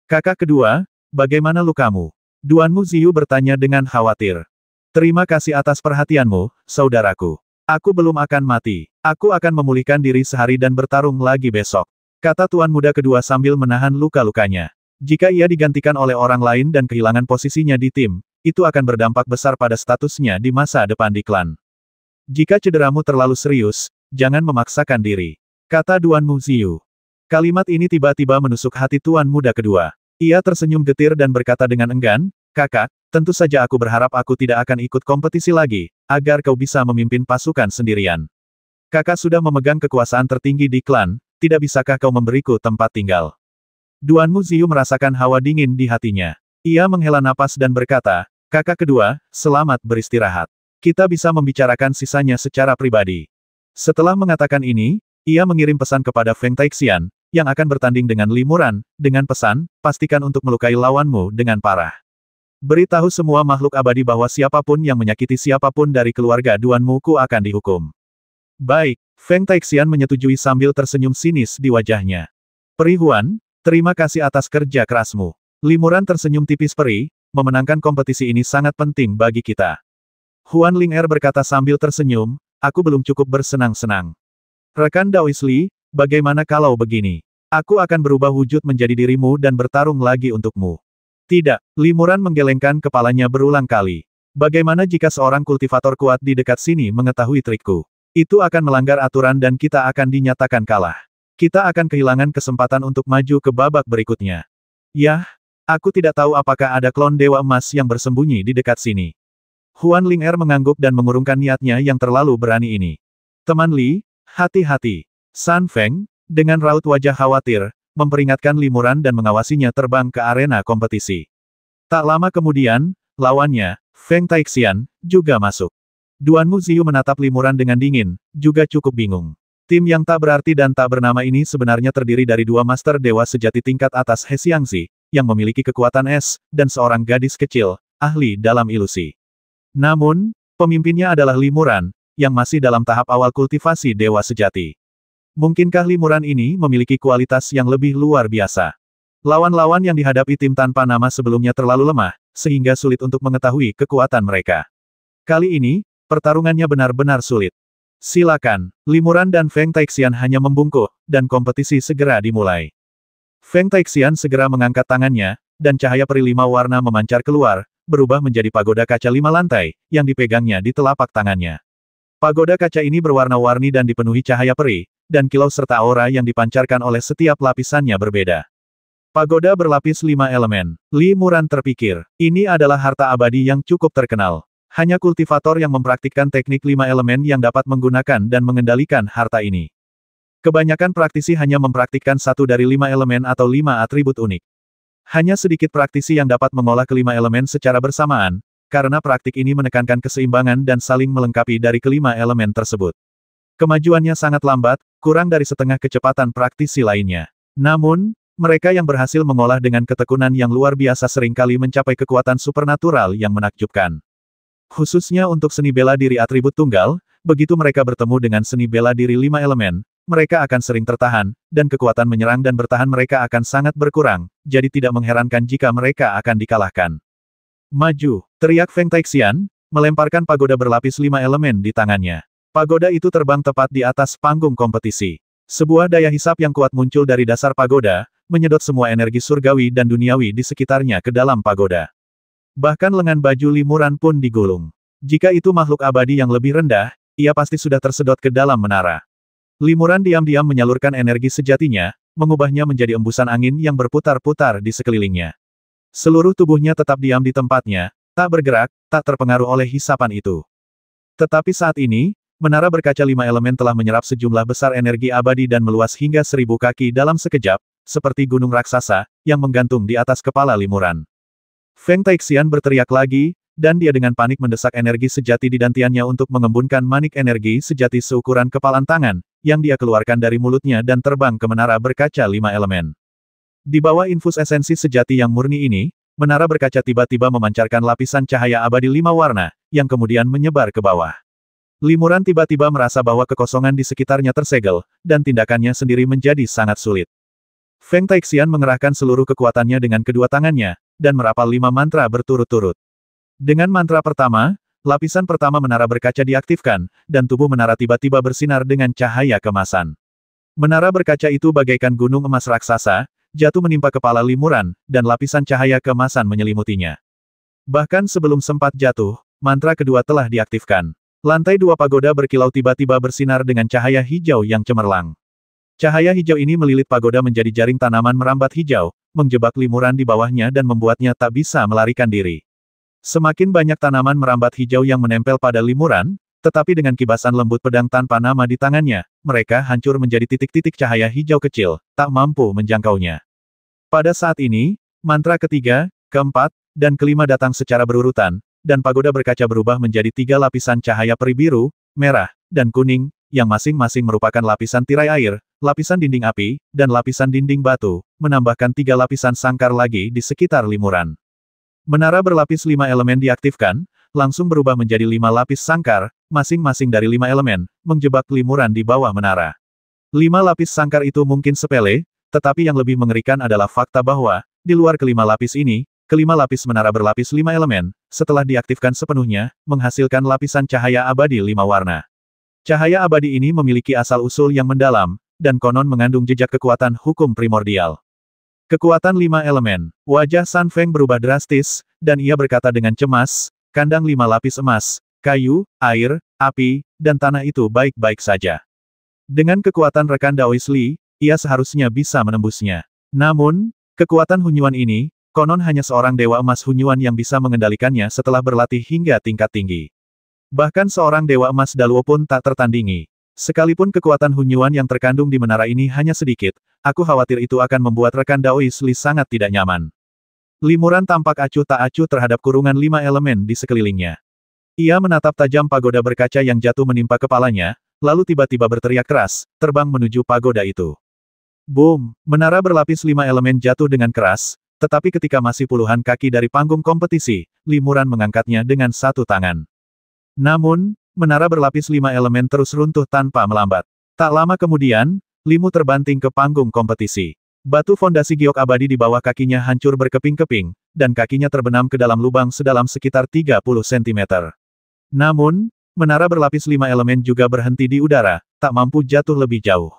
Kakak kedua, bagaimana lukamu? Duanmu Ziyu bertanya dengan khawatir. Terima kasih atas perhatianmu, saudaraku. Aku belum akan mati. Aku akan memulihkan diri sehari dan bertarung lagi besok. Kata Tuan Muda kedua sambil menahan luka-lukanya. Jika ia digantikan oleh orang lain dan kehilangan posisinya di tim, itu akan berdampak besar pada statusnya di masa depan di klan. Jika cederamu terlalu serius, jangan memaksakan diri. Kata Duanmu Ziyu. Kalimat ini tiba-tiba menusuk hati Tuan Muda kedua. Ia tersenyum getir dan berkata dengan enggan, Kakak, tentu saja aku berharap aku tidak akan ikut kompetisi lagi, agar kau bisa memimpin pasukan sendirian. Kakak sudah memegang kekuasaan tertinggi di klan, tidak bisakah kau memberiku tempat tinggal? Duan Muziu merasakan hawa dingin di hatinya. Ia menghela napas dan berkata, kakak kedua, selamat beristirahat. Kita bisa membicarakan sisanya secara pribadi. Setelah mengatakan ini, ia mengirim pesan kepada Feng Taixian, yang akan bertanding dengan Li Muran, dengan pesan, pastikan untuk melukai lawanmu dengan parah. Beritahu semua makhluk abadi bahwa siapapun yang menyakiti siapapun dari keluarga Duan Muku akan dihukum. Baik, Feng Taixian menyetujui sambil tersenyum sinis di wajahnya. Peri Huan, terima kasih atas kerja kerasmu. Li Muran tersenyum tipis peri, memenangkan kompetisi ini sangat penting bagi kita. Huan Ling'er berkata sambil tersenyum, aku belum cukup bersenang-senang. Rekan Daois Li, bagaimana kalau begini? Aku akan berubah wujud menjadi dirimu dan bertarung lagi untukmu. Tidak, Li Muran menggelengkan kepalanya berulang kali. Bagaimana jika seorang kultivator kuat di dekat sini mengetahui trikku? Itu akan melanggar aturan dan kita akan dinyatakan kalah. Kita akan kehilangan kesempatan untuk maju ke babak berikutnya. Yah, aku tidak tahu apakah ada klon Dewa Emas yang bersembunyi di dekat sini. Huan Ling'er mengangguk dan mengurungkan niatnya yang terlalu berani ini. Teman Li, hati-hati. San Feng, dengan raut wajah khawatir, memperingatkan Li Muran dan mengawasinya terbang ke arena kompetisi. Tak lama kemudian, lawannya, Feng Taixian, juga masuk. Duan Muziu menatap Li Muran dengan dingin, juga cukup bingung. Tim yang tak berarti dan tak bernama ini sebenarnya terdiri dari dua master dewa sejati tingkat atas He Xiangzi, yang memiliki kekuatan es, dan seorang gadis kecil, ahli dalam ilusi. Namun, pemimpinnya adalah Li Muran, yang masih dalam tahap awal kultivasi dewa sejati. Mungkinkah Li Muran ini memiliki kualitas yang lebih luar biasa? Lawan-lawan yang dihadapi tim tanpa nama sebelumnya terlalu lemah, sehingga sulit untuk mengetahui kekuatan mereka. Kali ini, pertarungannya benar-benar sulit. Silakan, Li Muran dan Feng Taixian hanya membungkuk, dan kompetisi segera dimulai. Feng Taixian segera mengangkat tangannya, dan cahaya peri 5 warna memancar keluar, berubah menjadi pagoda kaca 5 lantai, yang dipegangnya di telapak tangannya. Pagoda kaca ini berwarna-warni dan dipenuhi cahaya peri, dan kilau serta aura yang dipancarkan oleh setiap lapisannya berbeda. Pagoda berlapis 5 elemen. Li Muran terpikir, ini adalah harta abadi yang cukup terkenal. Hanya kultivator yang mempraktikkan teknik 5 elemen yang dapat menggunakan dan mengendalikan harta ini. Kebanyakan praktisi hanya mempraktikkan satu dari 5 elemen atau 5 atribut unik. Hanya sedikit praktisi yang dapat mengolah kelima elemen secara bersamaan, karena praktik ini menekankan keseimbangan dan saling melengkapi dari kelima elemen tersebut. Kemajuannya sangat lambat, kurang dari setengah kecepatan praktisi lainnya. Namun, mereka yang berhasil mengolah dengan ketekunan yang luar biasa seringkali mencapai kekuatan supernatural yang menakjubkan. Khususnya untuk seni bela diri atribut tunggal, begitu mereka bertemu dengan seni bela diri 5 elemen, mereka akan sering tertahan, dan kekuatan menyerang dan bertahan mereka akan sangat berkurang, jadi tidak mengherankan jika mereka akan dikalahkan. Maju, teriak Feng Taixian, melemparkan pagoda berlapis 5 elemen di tangannya. Pagoda itu terbang tepat di atas panggung kompetisi. Sebuah daya hisap yang kuat muncul dari dasar pagoda, menyedot semua energi surgawi dan duniawi di sekitarnya ke dalam pagoda. Bahkan lengan baju Li Muran pun digulung. Jika itu makhluk abadi yang lebih rendah, ia pasti sudah tersedot ke dalam menara. Li Muran diam-diam menyalurkan energi sejatinya, mengubahnya menjadi embusan angin yang berputar-putar di sekelilingnya. Seluruh tubuhnya tetap diam di tempatnya, tak bergerak, tak terpengaruh oleh hisapan itu. Tetapi saat ini, menara berkaca 5 elemen telah menyerap sejumlah besar energi abadi dan meluas hingga 1000 kaki dalam sekejap, seperti gunung raksasa, yang menggantung di atas kepala Li Muran. Feng Taixian berteriak lagi, dan dia dengan panik mendesak energi sejati di dantiannya untuk mengembunkan manik energi sejati seukuran kepalan tangan, yang dia keluarkan dari mulutnya dan terbang ke menara berkaca 5 elemen. Di bawah infus esensi sejati yang murni ini, menara berkaca tiba-tiba memancarkan lapisan cahaya abadi 5 warna, yang kemudian menyebar ke bawah. Li Muran tiba-tiba merasa bahwa kekosongan di sekitarnya tersegel, dan tindakannya sendiri menjadi sangat sulit. Feng Taixian mengerahkan seluruh kekuatannya dengan kedua tangannya, dan merapal 5 mantra berturut-turut. Dengan mantra pertama, lapisan pertama menara berkaca diaktifkan, dan tubuh menara tiba-tiba bersinar dengan cahaya kemasan. Menara berkaca itu bagaikan gunung emas raksasa, jatuh menimpa kepala Li Muran, dan lapisan cahaya kemasan menyelimutinya. Bahkan sebelum sempat jatuh, mantra kedua telah diaktifkan. Lantai 2 pagoda berkilau tiba-tiba bersinar dengan cahaya hijau yang cemerlang. Cahaya hijau ini melilit pagoda menjadi jaring tanaman merambat hijau, menjebak Li Muran di bawahnya dan membuatnya tak bisa melarikan diri. Semakin banyak tanaman merambat hijau yang menempel pada Li Muran, Tetapi dengan kibasan lembut pedang tanpa nama di tangannya, mereka hancur menjadi titik-titik cahaya hijau kecil, tak mampu menjangkaunya. Pada saat ini, mantra ketiga, keempat, dan kelima datang secara berurutan, dan pagoda berkaca berubah menjadi 3 lapisan cahaya peri biru, merah, dan kuning, yang masing-masing merupakan lapisan tirai air, lapisan dinding api, dan lapisan dinding batu, menambahkan 3 lapisan sangkar lagi di sekitar limuran. Menara berlapis 5 elemen diaktifkan, langsung berubah menjadi 5 lapis sangkar, masing-masing dari 5 elemen, menjebak limuran di bawah menara. 5 lapis sangkar itu mungkin sepele, tetapi yang lebih mengerikan adalah fakta bahwa, di luar kelima lapis ini, kelima lapis menara berlapis 5 elemen, setelah diaktifkan sepenuhnya, menghasilkan lapisan cahaya abadi 5 warna. Cahaya abadi ini memiliki asal-usul yang mendalam, dan konon mengandung jejak kekuatan hukum primordial. Kekuatan 5 elemen. Wajah Sun Feng berubah drastis, dan ia berkata dengan cemas, kandang 5 lapis emas, kayu, air, api, dan tanah itu baik-baik saja. Dengan kekuatan rekan Daois Li, ia seharusnya bisa menembusnya. Namun, kekuatan Hunyuan ini, konon hanya seorang dewa emas Hunyuan yang bisa mengendalikannya setelah berlatih hingga tingkat tinggi. Bahkan seorang dewa emas Daluo pun tak tertandingi. Sekalipun kekuatan Hunyuan yang terkandung di menara ini hanya sedikit, aku khawatir itu akan membuat rekan Daois Li sangat tidak nyaman. Limuran tampak acuh tak acuh terhadap kurungan 5 elemen di sekelilingnya. Ia menatap tajam pagoda berkaca yang jatuh menimpa kepalanya, lalu tiba-tiba berteriak keras, terbang menuju pagoda itu. Boom! Menara berlapis 5 elemen jatuh dengan keras, tetapi ketika masih puluhan kaki dari panggung kompetisi, limuran mengangkatnya dengan satu tangan. Namun, menara berlapis 5 elemen terus runtuh tanpa melambat. Tak lama kemudian, Limu terbanting ke panggung kompetisi. Batu fondasi giok abadi di bawah kakinya hancur berkeping-keping, dan kakinya terbenam ke dalam lubang sedalam sekitar 30 cm. Namun, menara berlapis 5 elemen juga berhenti di udara, tak mampu jatuh lebih jauh.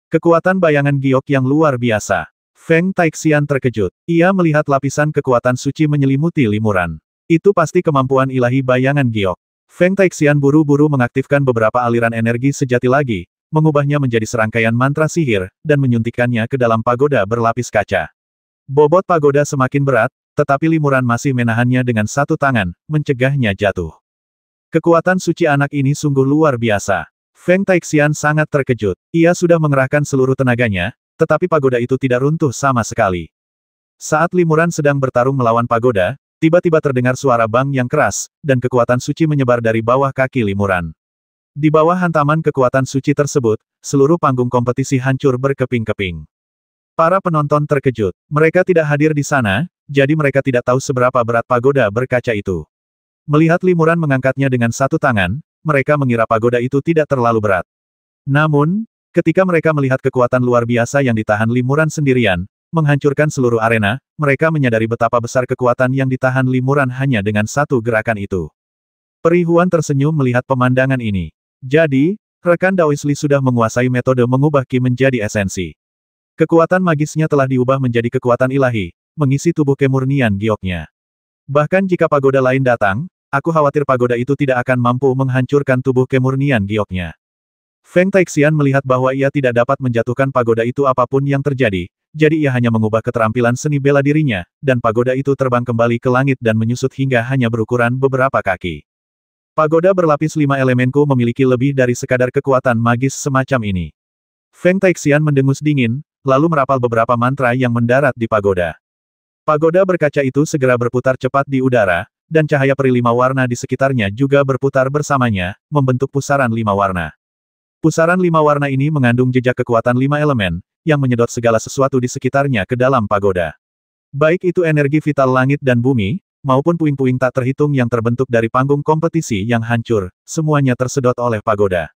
Kekuatan bayangan giok yang luar biasa. Feng Taixian terkejut. Ia melihat lapisan kekuatan suci menyelimuti limuran. Itu pasti kemampuan ilahi bayangan giok. Feng Taixian buru-buru mengaktifkan beberapa aliran energi sejati lagi, mengubahnya menjadi serangkaian mantra sihir, dan menyuntikkannya ke dalam pagoda berlapis kaca. Bobot pagoda semakin berat, tetapi limuran masih menahannya dengan satu tangan, mencegahnya jatuh. Kekuatan suci anak ini sungguh luar biasa. Feng Taixian sangat terkejut. Ia sudah mengerahkan seluruh tenaganya, tetapi pagoda itu tidak runtuh sama sekali. Saat limuran sedang bertarung melawan pagoda, tiba-tiba terdengar suara bang yang keras, dan kekuatan suci menyebar dari bawah kaki limuran. Di bawah hantaman kekuatan suci tersebut, seluruh panggung kompetisi hancur berkeping-keping. Para penonton terkejut. Mereka tidak hadir di sana, jadi mereka tidak tahu seberapa berat pagoda berkaca itu. Melihat limuran mengangkatnya dengan satu tangan, mereka mengira pagoda itu tidak terlalu berat. Namun, ketika mereka melihat kekuatan luar biasa yang ditahan limuran sendirian, menghancurkan seluruh arena, mereka menyadari betapa besar kekuatan yang ditahan limuran hanya dengan satu gerakan itu. Peri Huan tersenyum melihat pemandangan ini. Jadi, rekan Daois Li sudah menguasai metode mengubah Qi menjadi esensi. Kekuatan magisnya telah diubah menjadi kekuatan ilahi, mengisi tubuh kemurnian gioknya. Bahkan jika pagoda lain datang, aku khawatir pagoda itu tidak akan mampu menghancurkan tubuh kemurnian gioknya. Feng Taixian melihat bahwa ia tidak dapat menjatuhkan pagoda itu apapun yang terjadi, jadi ia hanya mengubah keterampilan seni bela dirinya, dan pagoda itu terbang kembali ke langit dan menyusut hingga hanya berukuran beberapa kaki. Pagoda berlapis 5 elemenku memiliki lebih dari sekadar kekuatan magis semacam ini. Feng Taixian mendengus dingin, lalu merapal beberapa mantra yang mendarat di pagoda. Pagoda berkaca itu segera berputar cepat di udara, dan cahaya peri 5 warna di sekitarnya juga berputar bersamanya, membentuk pusaran 5 warna. Pusaran 5 warna ini mengandung jejak kekuatan 5 elemen, yang menyedot segala sesuatu di sekitarnya ke dalam pagoda. Baik itu energi vital langit dan bumi, maupun puing-puing tak terhitung yang terbentuk dari panggung kompetisi yang hancur, semuanya tersedot oleh pagoda.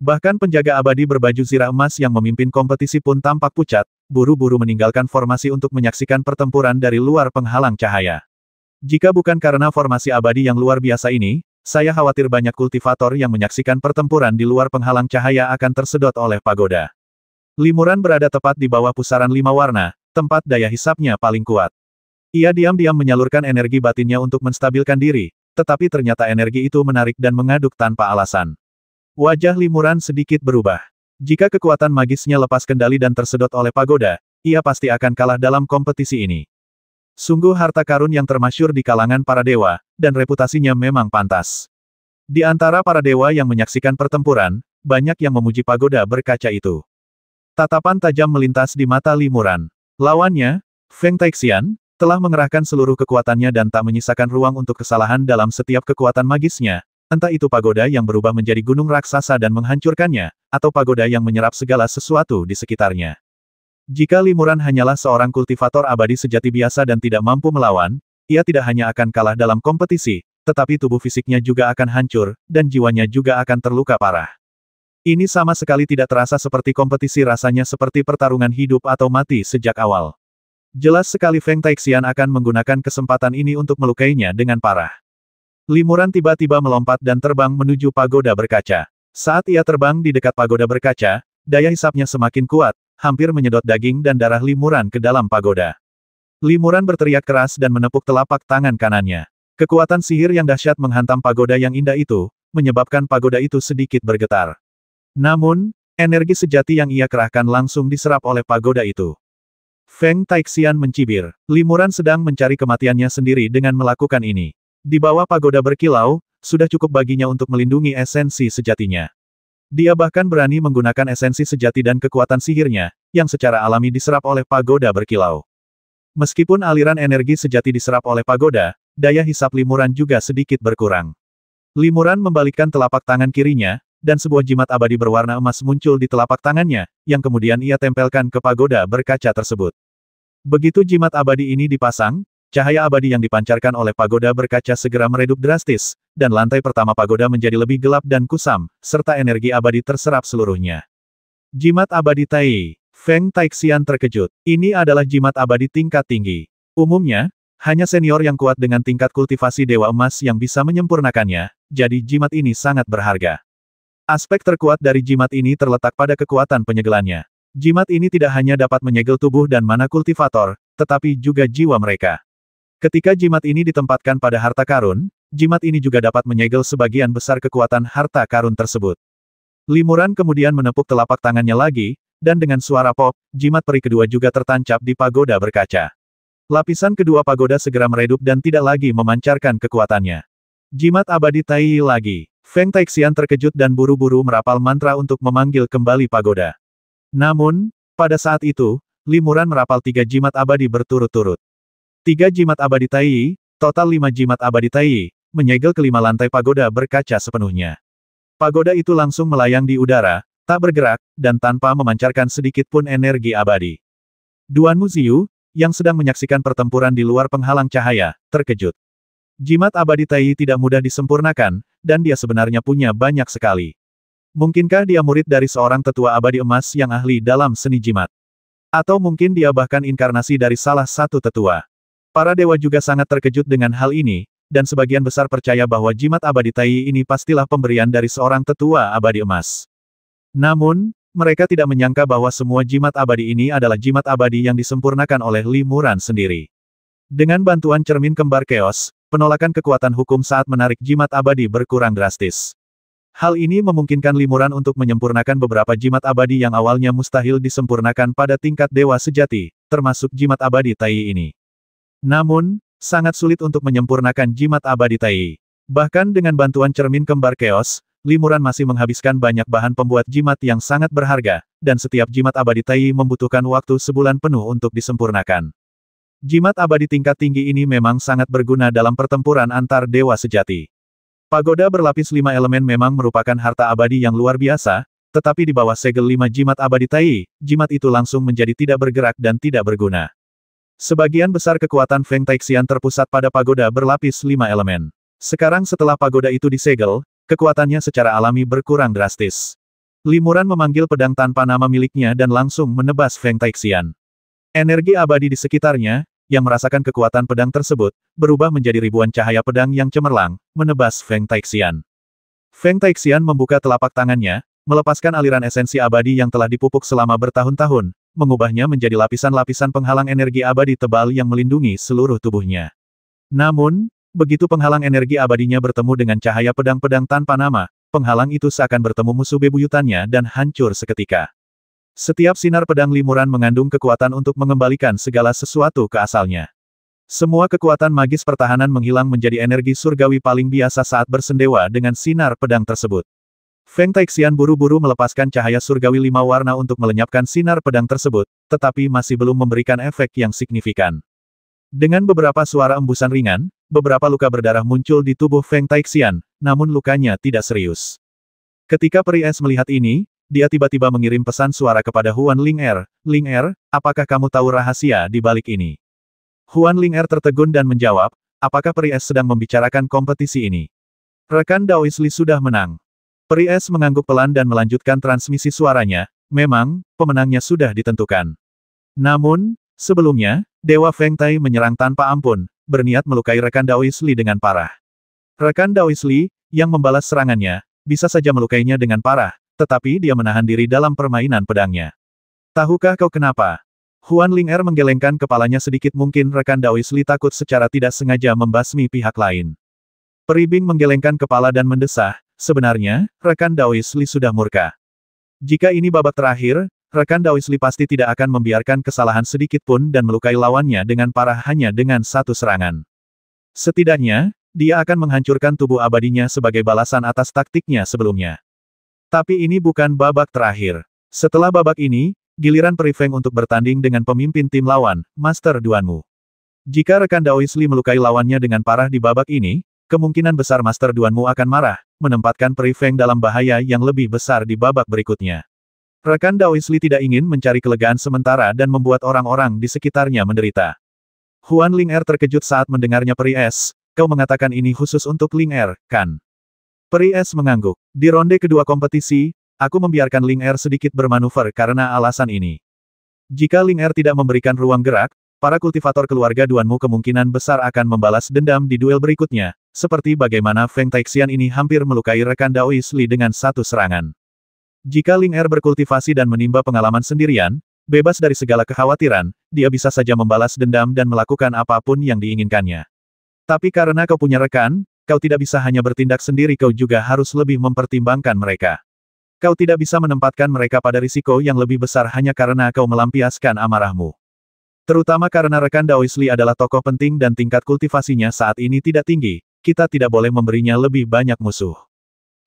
Bahkan penjaga abadi berbaju zirah emas yang memimpin kompetisi pun tampak pucat, buru-buru meninggalkan formasi untuk menyaksikan pertempuran dari luar penghalang cahaya. Jika bukan karena formasi abadi yang luar biasa ini, saya khawatir banyak kultivator yang menyaksikan pertempuran di luar penghalang cahaya akan tersedot oleh pagoda. Limuran berada tepat di bawah pusaran 5 warna, tempat daya hisapnya paling kuat. Ia diam-diam menyalurkan energi batinnya untuk menstabilkan diri, tetapi ternyata energi itu menarik dan mengaduk tanpa alasan. Wajah limuran sedikit berubah. Jika kekuatan magisnya lepas kendali dan tersedot oleh pagoda, ia pasti akan kalah dalam kompetisi ini. Sungguh harta karun yang termasyhur di kalangan para dewa, dan reputasinya memang pantas. Di antara para dewa yang menyaksikan pertempuran, banyak yang memuji pagoda berkaca itu. Tatapan tajam melintas di mata Limuran. Lawannya, Feng Taixian, telah mengerahkan seluruh kekuatannya dan tak menyisakan ruang untuk kesalahan dalam setiap kekuatan magisnya, entah itu pagoda yang berubah menjadi gunung raksasa dan menghancurkannya, atau pagoda yang menyerap segala sesuatu di sekitarnya. Jika Limuran hanyalah seorang kultivator abadi sejati biasa dan tidak mampu melawan, ia tidak hanya akan kalah dalam kompetisi, tetapi tubuh fisiknya juga akan hancur, dan jiwanya juga akan terluka parah. Ini sama sekali tidak terasa seperti kompetisi, rasanya seperti pertarungan hidup atau mati sejak awal. Jelas sekali Feng Taixian akan menggunakan kesempatan ini untuk melukainya dengan parah. Limuran tiba-tiba melompat dan terbang menuju pagoda berkaca. Saat ia terbang di dekat pagoda berkaca, daya hisapnya semakin kuat, hampir menyedot daging dan darah Limuran ke dalam pagoda. Limuran berteriak keras dan menepuk telapak tangan kanannya. Kekuatan sihir yang dahsyat menghantam pagoda yang indah itu, menyebabkan pagoda itu sedikit bergetar. Namun, energi sejati yang ia kerahkan langsung diserap oleh pagoda itu. Feng Taixian mencibir. Limuran sedang mencari kematiannya sendiri dengan melakukan ini. Di bawah pagoda berkilau, sudah cukup baginya untuk melindungi esensi sejatinya. Dia bahkan berani menggunakan esensi sejati dan kekuatan sihirnya, yang secara alami diserap oleh pagoda berkilau. Meskipun aliran energi sejati diserap oleh pagoda, daya hisap Limuran juga sedikit berkurang. Limuran membalikkan telapak tangan kirinya, dan sebuah jimat abadi berwarna emas muncul di telapak tangannya, yang kemudian ia tempelkan ke pagoda berkaca tersebut. Begitu jimat abadi ini dipasang, cahaya abadi yang dipancarkan oleh pagoda berkaca segera meredup drastis, dan lantai pertama pagoda menjadi lebih gelap dan kusam, serta energi abadi terserap seluruhnya. Jimat abadi Tai. Feng Taixian terkejut. Ini adalah jimat abadi tingkat tinggi. Umumnya, hanya senior yang kuat dengan tingkat kultivasi Dewa Emas yang bisa menyempurnakannya, jadi jimat ini sangat berharga. Aspek terkuat dari jimat ini terletak pada kekuatan penyegelannya. Jimat ini tidak hanya dapat menyegel tubuh dan mana kultivator, tetapi juga jiwa mereka. Ketika jimat ini ditempatkan pada harta karun, jimat ini juga dapat menyegel sebagian besar kekuatan harta karun tersebut. Limuran kemudian menepuk telapak tangannya lagi, dan dengan suara pop, jimat peri kedua juga tertancap di pagoda berkaca. Lapisan kedua pagoda segera meredup dan tidak lagi memancarkan kekuatannya. Jimat abadi Tai lagi. Feng Taixian terkejut dan buru-buru merapal mantra untuk memanggil kembali pagoda. Namun, pada saat itu, Limuran merapal 3 jimat abadi berturut-turut. 3 jimat abadi Tai, total 5 jimat abadi Tai, menyegel kelima lantai pagoda berkaca sepenuhnya. Pagoda itu langsung melayang di udara, tak bergerak, dan tanpa memancarkan sedikit pun energi abadi. Duan Muziu, yang sedang menyaksikan pertempuran di luar penghalang cahaya, terkejut. Jimat abadi Tai tidak mudah disempurnakan, dan dia sebenarnya punya banyak sekali. Mungkinkah dia murid dari seorang tetua abadi emas yang ahli dalam seni jimat? Atau mungkin dia bahkan inkarnasi dari salah satu tetua? Para dewa juga sangat terkejut dengan hal ini, dan sebagian besar percaya bahwa jimat abadi Tai ini pastilah pemberian dari seorang tetua abadi emas. Namun, mereka tidak menyangka bahwa semua jimat abadi ini adalah jimat abadi yang disempurnakan oleh Limuran sendiri. Dengan bantuan cermin kembar Chaos, penolakan kekuatan hukum saat menarik jimat abadi berkurang drastis. Hal ini memungkinkan Limuran untuk menyempurnakan beberapa jimat abadi yang awalnya mustahil disempurnakan pada tingkat dewa sejati, termasuk jimat abadi Tai ini. Namun, sangat sulit untuk menyempurnakan jimat abadi Tai. Bahkan dengan bantuan cermin kembar Chaos, Limuran masih menghabiskan banyak bahan pembuat jimat yang sangat berharga, dan setiap jimat abadi Tai membutuhkan waktu sebulan penuh untuk disempurnakan. Jimat abadi tingkat tinggi ini memang sangat berguna dalam pertempuran antar dewa sejati. Pagoda berlapis 5 elemen memang merupakan harta abadi yang luar biasa, tetapi di bawah segel 5 jimat abadi Tai, jimat itu langsung menjadi tidak bergerak dan tidak berguna. Sebagian besar kekuatan Feng Taixian terpusat pada pagoda berlapis 5 elemen. Sekarang setelah pagoda itu disegel, kekuatannya secara alami berkurang drastis. Limuran memanggil pedang tanpa nama miliknya dan langsung menebas Feng Taixian. Energi abadi di sekitarnya, yang merasakan kekuatan pedang tersebut, berubah menjadi ribuan cahaya pedang yang cemerlang, menebas Feng Taixian. Feng Taixian membuka telapak tangannya, melepaskan aliran esensi abadi yang telah dipupuk selama bertahun-tahun, mengubahnya menjadi lapisan-lapisan penghalang energi abadi tebal yang melindungi seluruh tubuhnya. Namun, begitu penghalang energi abadinya bertemu dengan cahaya pedang-pedang tanpa nama, penghalang itu seakan bertemu musuh bebuyutannya dan hancur seketika. Setiap sinar pedang Limuran mengandung kekuatan untuk mengembalikan segala sesuatu ke asalnya. Semua kekuatan magis pertahanan menghilang menjadi energi surgawi paling biasa saat bersendewa dengan sinar pedang tersebut. Feng Taixian buru-buru melepaskan cahaya surgawi 5 warna untuk melenyapkan sinar pedang tersebut, tetapi masih belum memberikan efek yang signifikan. Dengan beberapa suara embusan ringan, beberapa luka berdarah muncul di tubuh Feng Taixian, namun lukanya tidak serius. Ketika peri es melihat ini, dia tiba-tiba mengirim pesan suara kepada Huan Ling'er. Ling'er, apakah kamu tahu rahasia di balik ini? Huan Ling'er tertegun dan menjawab, apakah peri es sedang membicarakan kompetisi ini? Rekan Daois Li sudah menang. Peri es mengangguk pelan dan melanjutkan transmisi suaranya, memang, pemenangnya sudah ditentukan. Namun, sebelumnya, Dewa Feng Tai menyerang tanpa ampun, berniat melukai rekan Daois Li dengan parah. Rekan Daois Li, yang membalas serangannya, bisa saja melukainya dengan parah, tetapi dia menahan diri dalam permainan pedangnya. Tahukah kau kenapa? Huan Ling'er menggelengkan kepalanya sedikit, mungkin rekan Daois Li takut secara tidak sengaja membasmi pihak lain. Peri Bing menggelengkan kepala dan mendesah, sebenarnya, rekan Daois Li sudah murka. Jika ini babak terakhir, rekan Daois Li pasti tidak akan membiarkan kesalahan sedikit pun dan melukai lawannya dengan parah hanya dengan satu serangan. Setidaknya, dia akan menghancurkan tubuh abadinya sebagai balasan atas taktiknya sebelumnya. Tapi ini bukan babak terakhir. Setelah babak ini, giliran Peri Feng untuk bertanding dengan pemimpin tim lawan, Master Duanmu. Jika rekan Daois Li melukai lawannya dengan parah di babak ini, kemungkinan besar Master Duanmu akan marah, menempatkan Peri Feng dalam bahaya yang lebih besar di babak berikutnya. Rekan Daois Li tidak ingin mencari kelegaan sementara dan membuat orang-orang di sekitarnya menderita. Huan Ling'er terkejut saat mendengarnya Peri Es. Kau mengatakan ini khusus untuk Ling'er, kan? Peri Es mengangguk. Di ronde kedua kompetisi, aku membiarkan Ling'er sedikit bermanuver karena alasan ini. Jika Ling'er tidak memberikan ruang gerak, para kultivator keluarga Duanmu kemungkinan besar akan membalas dendam di duel berikutnya, seperti bagaimana Feng Taixian ini hampir melukai rekan Daois Li dengan satu serangan. Jika Ling'er berkultivasi dan menimba pengalaman sendirian, bebas dari segala kekhawatiran, dia bisa saja membalas dendam dan melakukan apapun yang diinginkannya. Tapi karena kau punya rekan, kau tidak bisa hanya bertindak sendiri, kau juga harus lebih mempertimbangkan mereka. Kau tidak bisa menempatkan mereka pada risiko yang lebih besar hanya karena kau melampiaskan amarahmu. Terutama karena rekan Daois Li adalah tokoh penting dan tingkat kultivasinya saat ini tidak tinggi, kita tidak boleh memberinya lebih banyak musuh.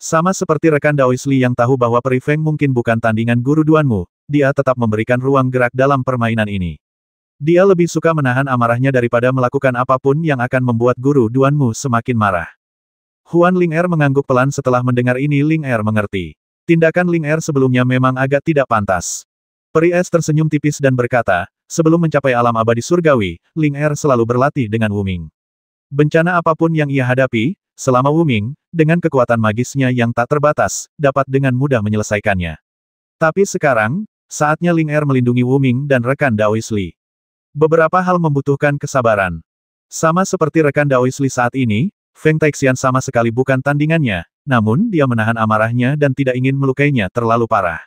Sama seperti rekan Daois Li yang tahu bahwa Peri Feng mungkin bukan tandingan guru Duanmu, dia tetap memberikan ruang gerak dalam permainan ini. Dia lebih suka menahan amarahnya daripada melakukan apapun yang akan membuat guru Duanmu semakin marah. Huan Ling'er mengangguk pelan setelah mendengar ini. Ling'er mengerti. Tindakan Ling'er sebelumnya memang agak tidak pantas. Peri Es tersenyum tipis dan berkata, sebelum mencapai alam abadi surgawi, Ling'er selalu berlatih dengan Wuming. Bencana apapun yang ia hadapi, selama Wuming, dengan kekuatan magisnya yang tak terbatas, dapat dengan mudah menyelesaikannya. Tapi sekarang, saatnya Ling'er melindungi Wuming dan rekan Daois Li. Beberapa hal membutuhkan kesabaran. Sama seperti rekan Daois Li saat ini, Feng Taixian sama sekali bukan tandingannya, namun dia menahan amarahnya dan tidak ingin melukainya terlalu parah.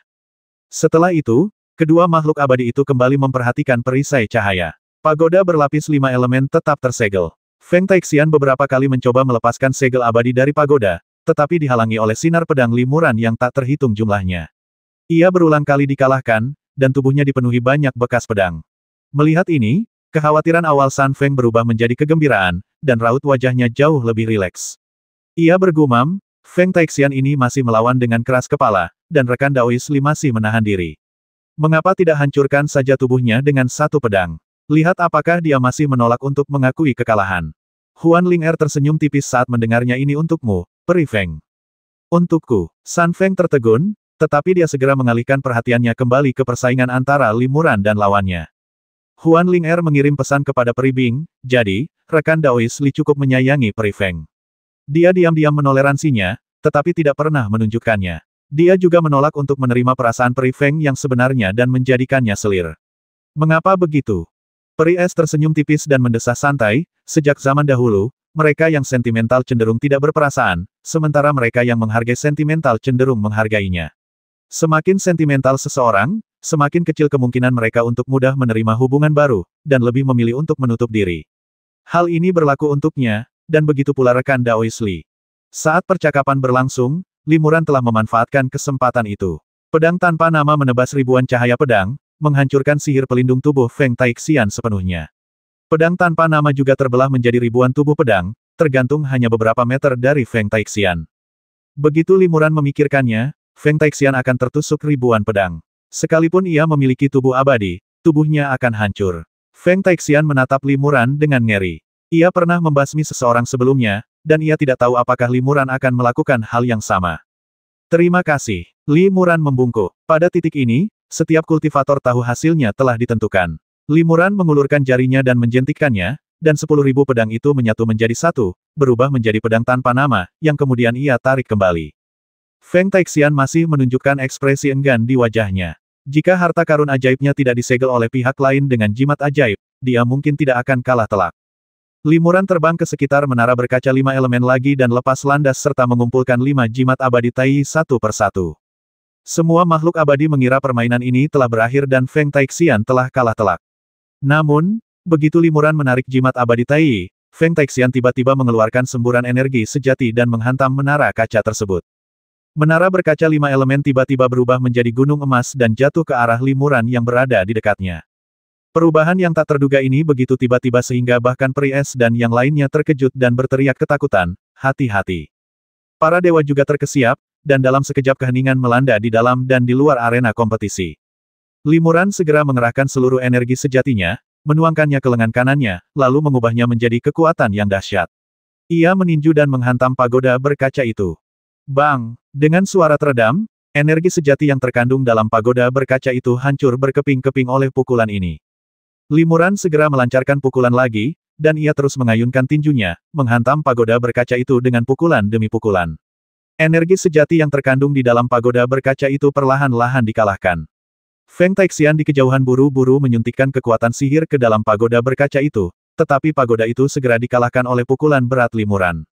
Setelah itu, kedua makhluk abadi itu kembali memperhatikan perisai cahaya. Pagoda berlapis 5 elemen tetap tersegel. Feng Taixian beberapa kali mencoba melepaskan segel abadi dari pagoda, tetapi dihalangi oleh sinar pedang limuran yang tak terhitung jumlahnya. Ia berulang kali dikalahkan, dan tubuhnya dipenuhi banyak bekas pedang. Melihat ini, kekhawatiran awal San Feng berubah menjadi kegembiraan, dan raut wajahnya jauh lebih rileks. Ia bergumam, Feng Taixian ini masih melawan dengan keras kepala, dan rekan Daois Li masih menahan diri. Mengapa tidak hancurkan saja tubuhnya dengan satu pedang? Lihat apakah dia masih menolak untuk mengakui kekalahan. Huan Ling'er tersenyum tipis saat mendengarnya. Ini untukmu, Peri Feng. Untukku. San Feng tertegun, tetapi dia segera mengalihkan perhatiannya kembali ke persaingan antara limuran dan lawannya. Huan Ling'er mengirim pesan kepada Peri Bing, jadi, rekan Daois Li cukup menyayangi Peri Feng. Dia diam-diam menoleransinya, tetapi tidak pernah menunjukkannya. Dia juga menolak untuk menerima perasaan Peri Feng yang sebenarnya dan menjadikannya selir. Mengapa begitu? Peri Es tersenyum tipis dan mendesah santai, sejak zaman dahulu, mereka yang sentimental cenderung tidak berperasaan, sementara mereka yang menghargai sentimental cenderung menghargainya. Semakin sentimental seseorang, semakin kecil kemungkinan mereka untuk mudah menerima hubungan baru, dan lebih memilih untuk menutup diri. Hal ini berlaku untuknya, dan begitu pula rekan Daois Li. Saat percakapan berlangsung, limuran telah memanfaatkan kesempatan itu. Pedang tanpa nama menebas ribuan cahaya pedang, menghancurkan sihir pelindung tubuh Feng Taixian sepenuhnya. Pedang tanpa nama juga terbelah menjadi ribuan tubuh pedang, tergantung hanya beberapa meter dari Feng Taixian. Begitu Limuran memikirkannya, Feng Taixian akan tertusuk ribuan pedang. Sekalipun ia memiliki tubuh abadi, tubuhnya akan hancur. Feng Taixian menatap Limuran dengan ngeri. Ia pernah membasmi seseorang sebelumnya, dan ia tidak tahu apakah Limuran akan melakukan hal yang sama. Terima kasih. Limuran membungkuk. Pada titik ini, setiap kultivator tahu hasilnya telah ditentukan. Limuran mengulurkan jarinya dan menjentikkannya, dan 10.000 pedang itu menyatu menjadi satu, berubah menjadi pedang tanpa nama, yang kemudian ia tarik kembali. Feng Taixian masih menunjukkan ekspresi enggan di wajahnya. Jika harta karun ajaibnya tidak disegel oleh pihak lain dengan jimat ajaib, dia mungkin tidak akan kalah telak. Limuran terbang ke sekitar menara berkaca 5 elemen lagi dan lepas landas serta mengumpulkan 5 jimat abadi Tai satu persatu. Semua makhluk abadi mengira permainan ini telah berakhir dan Feng Taixian telah kalah telak. Namun, begitu Limuran menarik jimat abadi Tai, Feng Taixian tiba-tiba mengeluarkan semburan energi sejati dan menghantam menara kaca tersebut. Menara berkaca 5 elemen tiba-tiba berubah menjadi gunung emas dan jatuh ke arah Limuran yang berada di dekatnya. Perubahan yang tak terduga ini begitu tiba-tiba sehingga bahkan peri es dan yang lainnya terkejut dan berteriak ketakutan, hati-hati. Para dewa juga terkesiap, dan dalam sekejap keheningan melanda di dalam dan di luar arena kompetisi. Limuran segera mengerahkan seluruh energi sejatinya, menuangkannya ke lengan kanannya, lalu mengubahnya menjadi kekuatan yang dahsyat. Ia meninju dan menghantam pagoda berkaca itu. Bang! Dengan suara teredam, energi sejati yang terkandung dalam pagoda berkaca itu hancur berkeping-keping oleh pukulan ini. Limuran segera melancarkan pukulan lagi, dan ia terus mengayunkan tinjunya, menghantam pagoda berkaca itu dengan pukulan demi pukulan. Energi sejati yang terkandung di dalam pagoda berkaca itu perlahan-lahan dikalahkan. Feng Taixian di kejauhan buru-buru menyuntikkan kekuatan sihir ke dalam pagoda berkaca itu, tetapi pagoda itu segera dikalahkan oleh pukulan berat Limuran.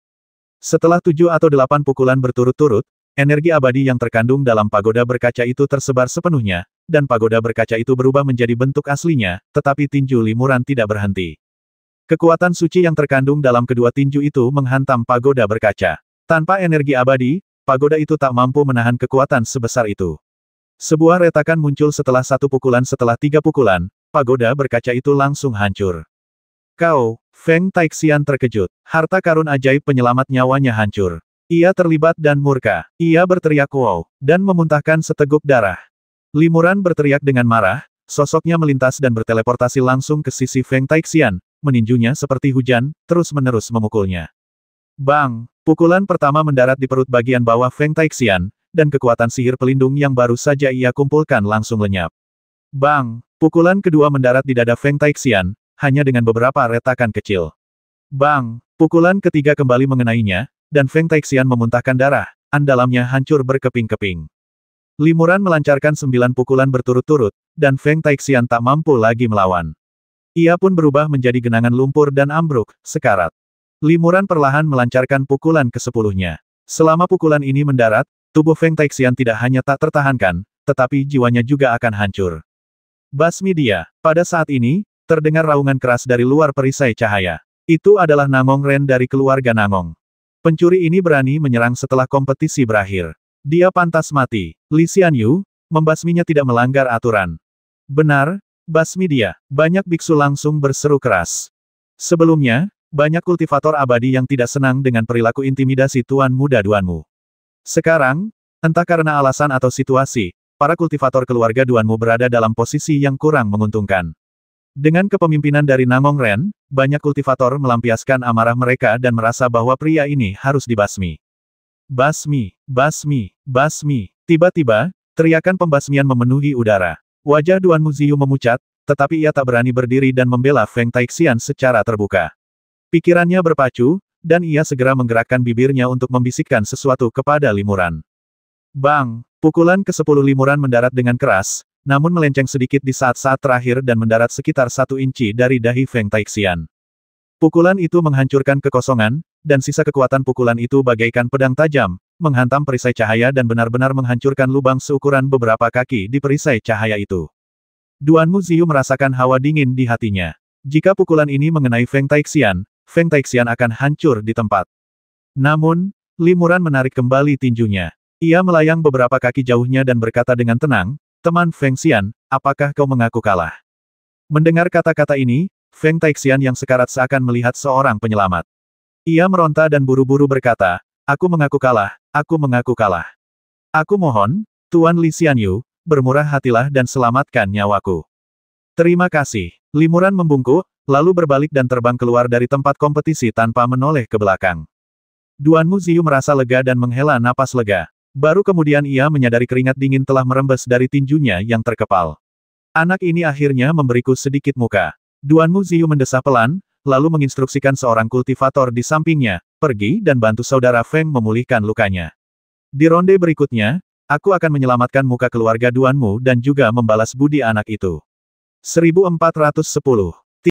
Setelah 7 atau 8 pukulan berturut-turut, energi abadi yang terkandung dalam pagoda berkaca itu tersebar sepenuhnya, dan pagoda berkaca itu berubah menjadi bentuk aslinya, tetapi tinju Limuran tidak berhenti. Kekuatan suci yang terkandung dalam kedua tinju itu menghantam pagoda berkaca. Tanpa energi abadi, pagoda itu tak mampu menahan kekuatan sebesar itu. Sebuah retakan muncul setelah 1 pukulan. Setelah 3 pukulan, pagoda berkaca itu langsung hancur. Kau, Feng Taixian terkejut. Harta karun ajaib penyelamat nyawanya hancur. Ia terlibat dan murka. Ia berteriak wow, dan memuntahkan seteguk darah. Limuran berteriak dengan marah, sosoknya melintas dan berteleportasi langsung ke sisi Feng Taixian, meninjunya seperti hujan, terus-menerus memukulnya. Bang! Pukulan pertama mendarat di perut bagian bawah Feng Taixian, dan kekuatan sihir pelindung yang baru saja ia kumpulkan langsung lenyap. Bang! Pukulan kedua mendarat di dada Feng Taixian, hanya dengan beberapa retakan kecil. Bang! Pukulan ketiga kembali mengenainya, dan Feng Taixian memuntahkan darah, dalamnya hancur berkeping-keping. Limuran melancarkan 9 pukulan berturut-turut, dan Feng Taixian tak mampu lagi melawan. Ia pun berubah menjadi genangan lumpur dan ambruk, sekarat. Limuran perlahan melancarkan pukulan ke-10-nya. Selama pukulan ini mendarat, tubuh Feng Taixian tidak hanya tak tertahankan, tetapi jiwanya juga akan hancur. Basmi dia. Pada saat ini, terdengar raungan keras dari luar perisai cahaya. Itu adalah Nangong Ren dari keluarga Nangong. Pencuri ini berani menyerang setelah kompetisi berakhir. Dia pantas mati. Li Xianyu, membasminya tidak melanggar aturan. Benar, basmi dia. Banyak biksu langsung berseru keras. Sebelumnya, banyak kultivator abadi yang tidak senang dengan perilaku intimidasi Tuan Muda Duanmu. Sekarang, entah karena alasan atau situasi, para kultivator keluarga Duanmu berada dalam posisi yang kurang menguntungkan. Dengan kepemimpinan dari Nangong Ren, banyak kultivator melampiaskan amarah mereka dan merasa bahwa pria ini harus dibasmi. Basmi, basmi, basmi. Tiba-tiba, teriakan pembasmian memenuhi udara. Wajah Duanmu Ziyu memucat, tetapi ia tak berani berdiri dan membela Feng Taixian secara terbuka. Pikirannya berpacu, dan ia segera menggerakkan bibirnya untuk membisikkan sesuatu kepada Limuran. Bang! Pukulan ke-10 Limuran mendarat dengan keras, namun melenceng sedikit di saat-saat terakhir dan mendarat sekitar 1 inci dari dahi Feng Taixian. Pukulan itu menghancurkan kekosongan, dan sisa kekuatan pukulan itu bagaikan pedang tajam, menghantam perisai cahaya dan benar-benar menghancurkan lubang seukuran beberapa kaki di perisai cahaya itu. Duanmu Ziyu merasakan hawa dingin di hatinya. Jika pukulan ini mengenai Feng Taixian akan hancur di tempat. Namun, Limuran menarik kembali tinjunya. Ia melayang beberapa kaki jauhnya dan berkata dengan tenang, "Teman Feng Xian, apakah kau mengaku kalah?" Mendengar kata-kata ini, Feng Taixian yang sekarat seakan melihat seorang penyelamat. Ia meronta dan buru-buru berkata, aku mengaku kalah, aku mengaku kalah. Aku mohon, Tuan Li Xianyu, bermurah hatilah dan selamatkan nyawaku. Terima kasih. Limuran membungkuk, lalu berbalik dan terbang keluar dari tempat kompetisi tanpa menoleh ke belakang. Duan Muziu merasa lega dan menghela napas lega. Baru kemudian ia menyadari keringat dingin telah merembes dari tinjunya yang terkepal. Anak ini akhirnya memberiku sedikit muka. Duan Muziu mendesah pelan, lalu menginstruksikan seorang kultivator di sampingnya, pergi dan bantu saudara Feng memulihkan lukanya. Di ronde berikutnya, aku akan menyelamatkan muka keluarga Duanmu dan juga membalas budi anak itu. 1410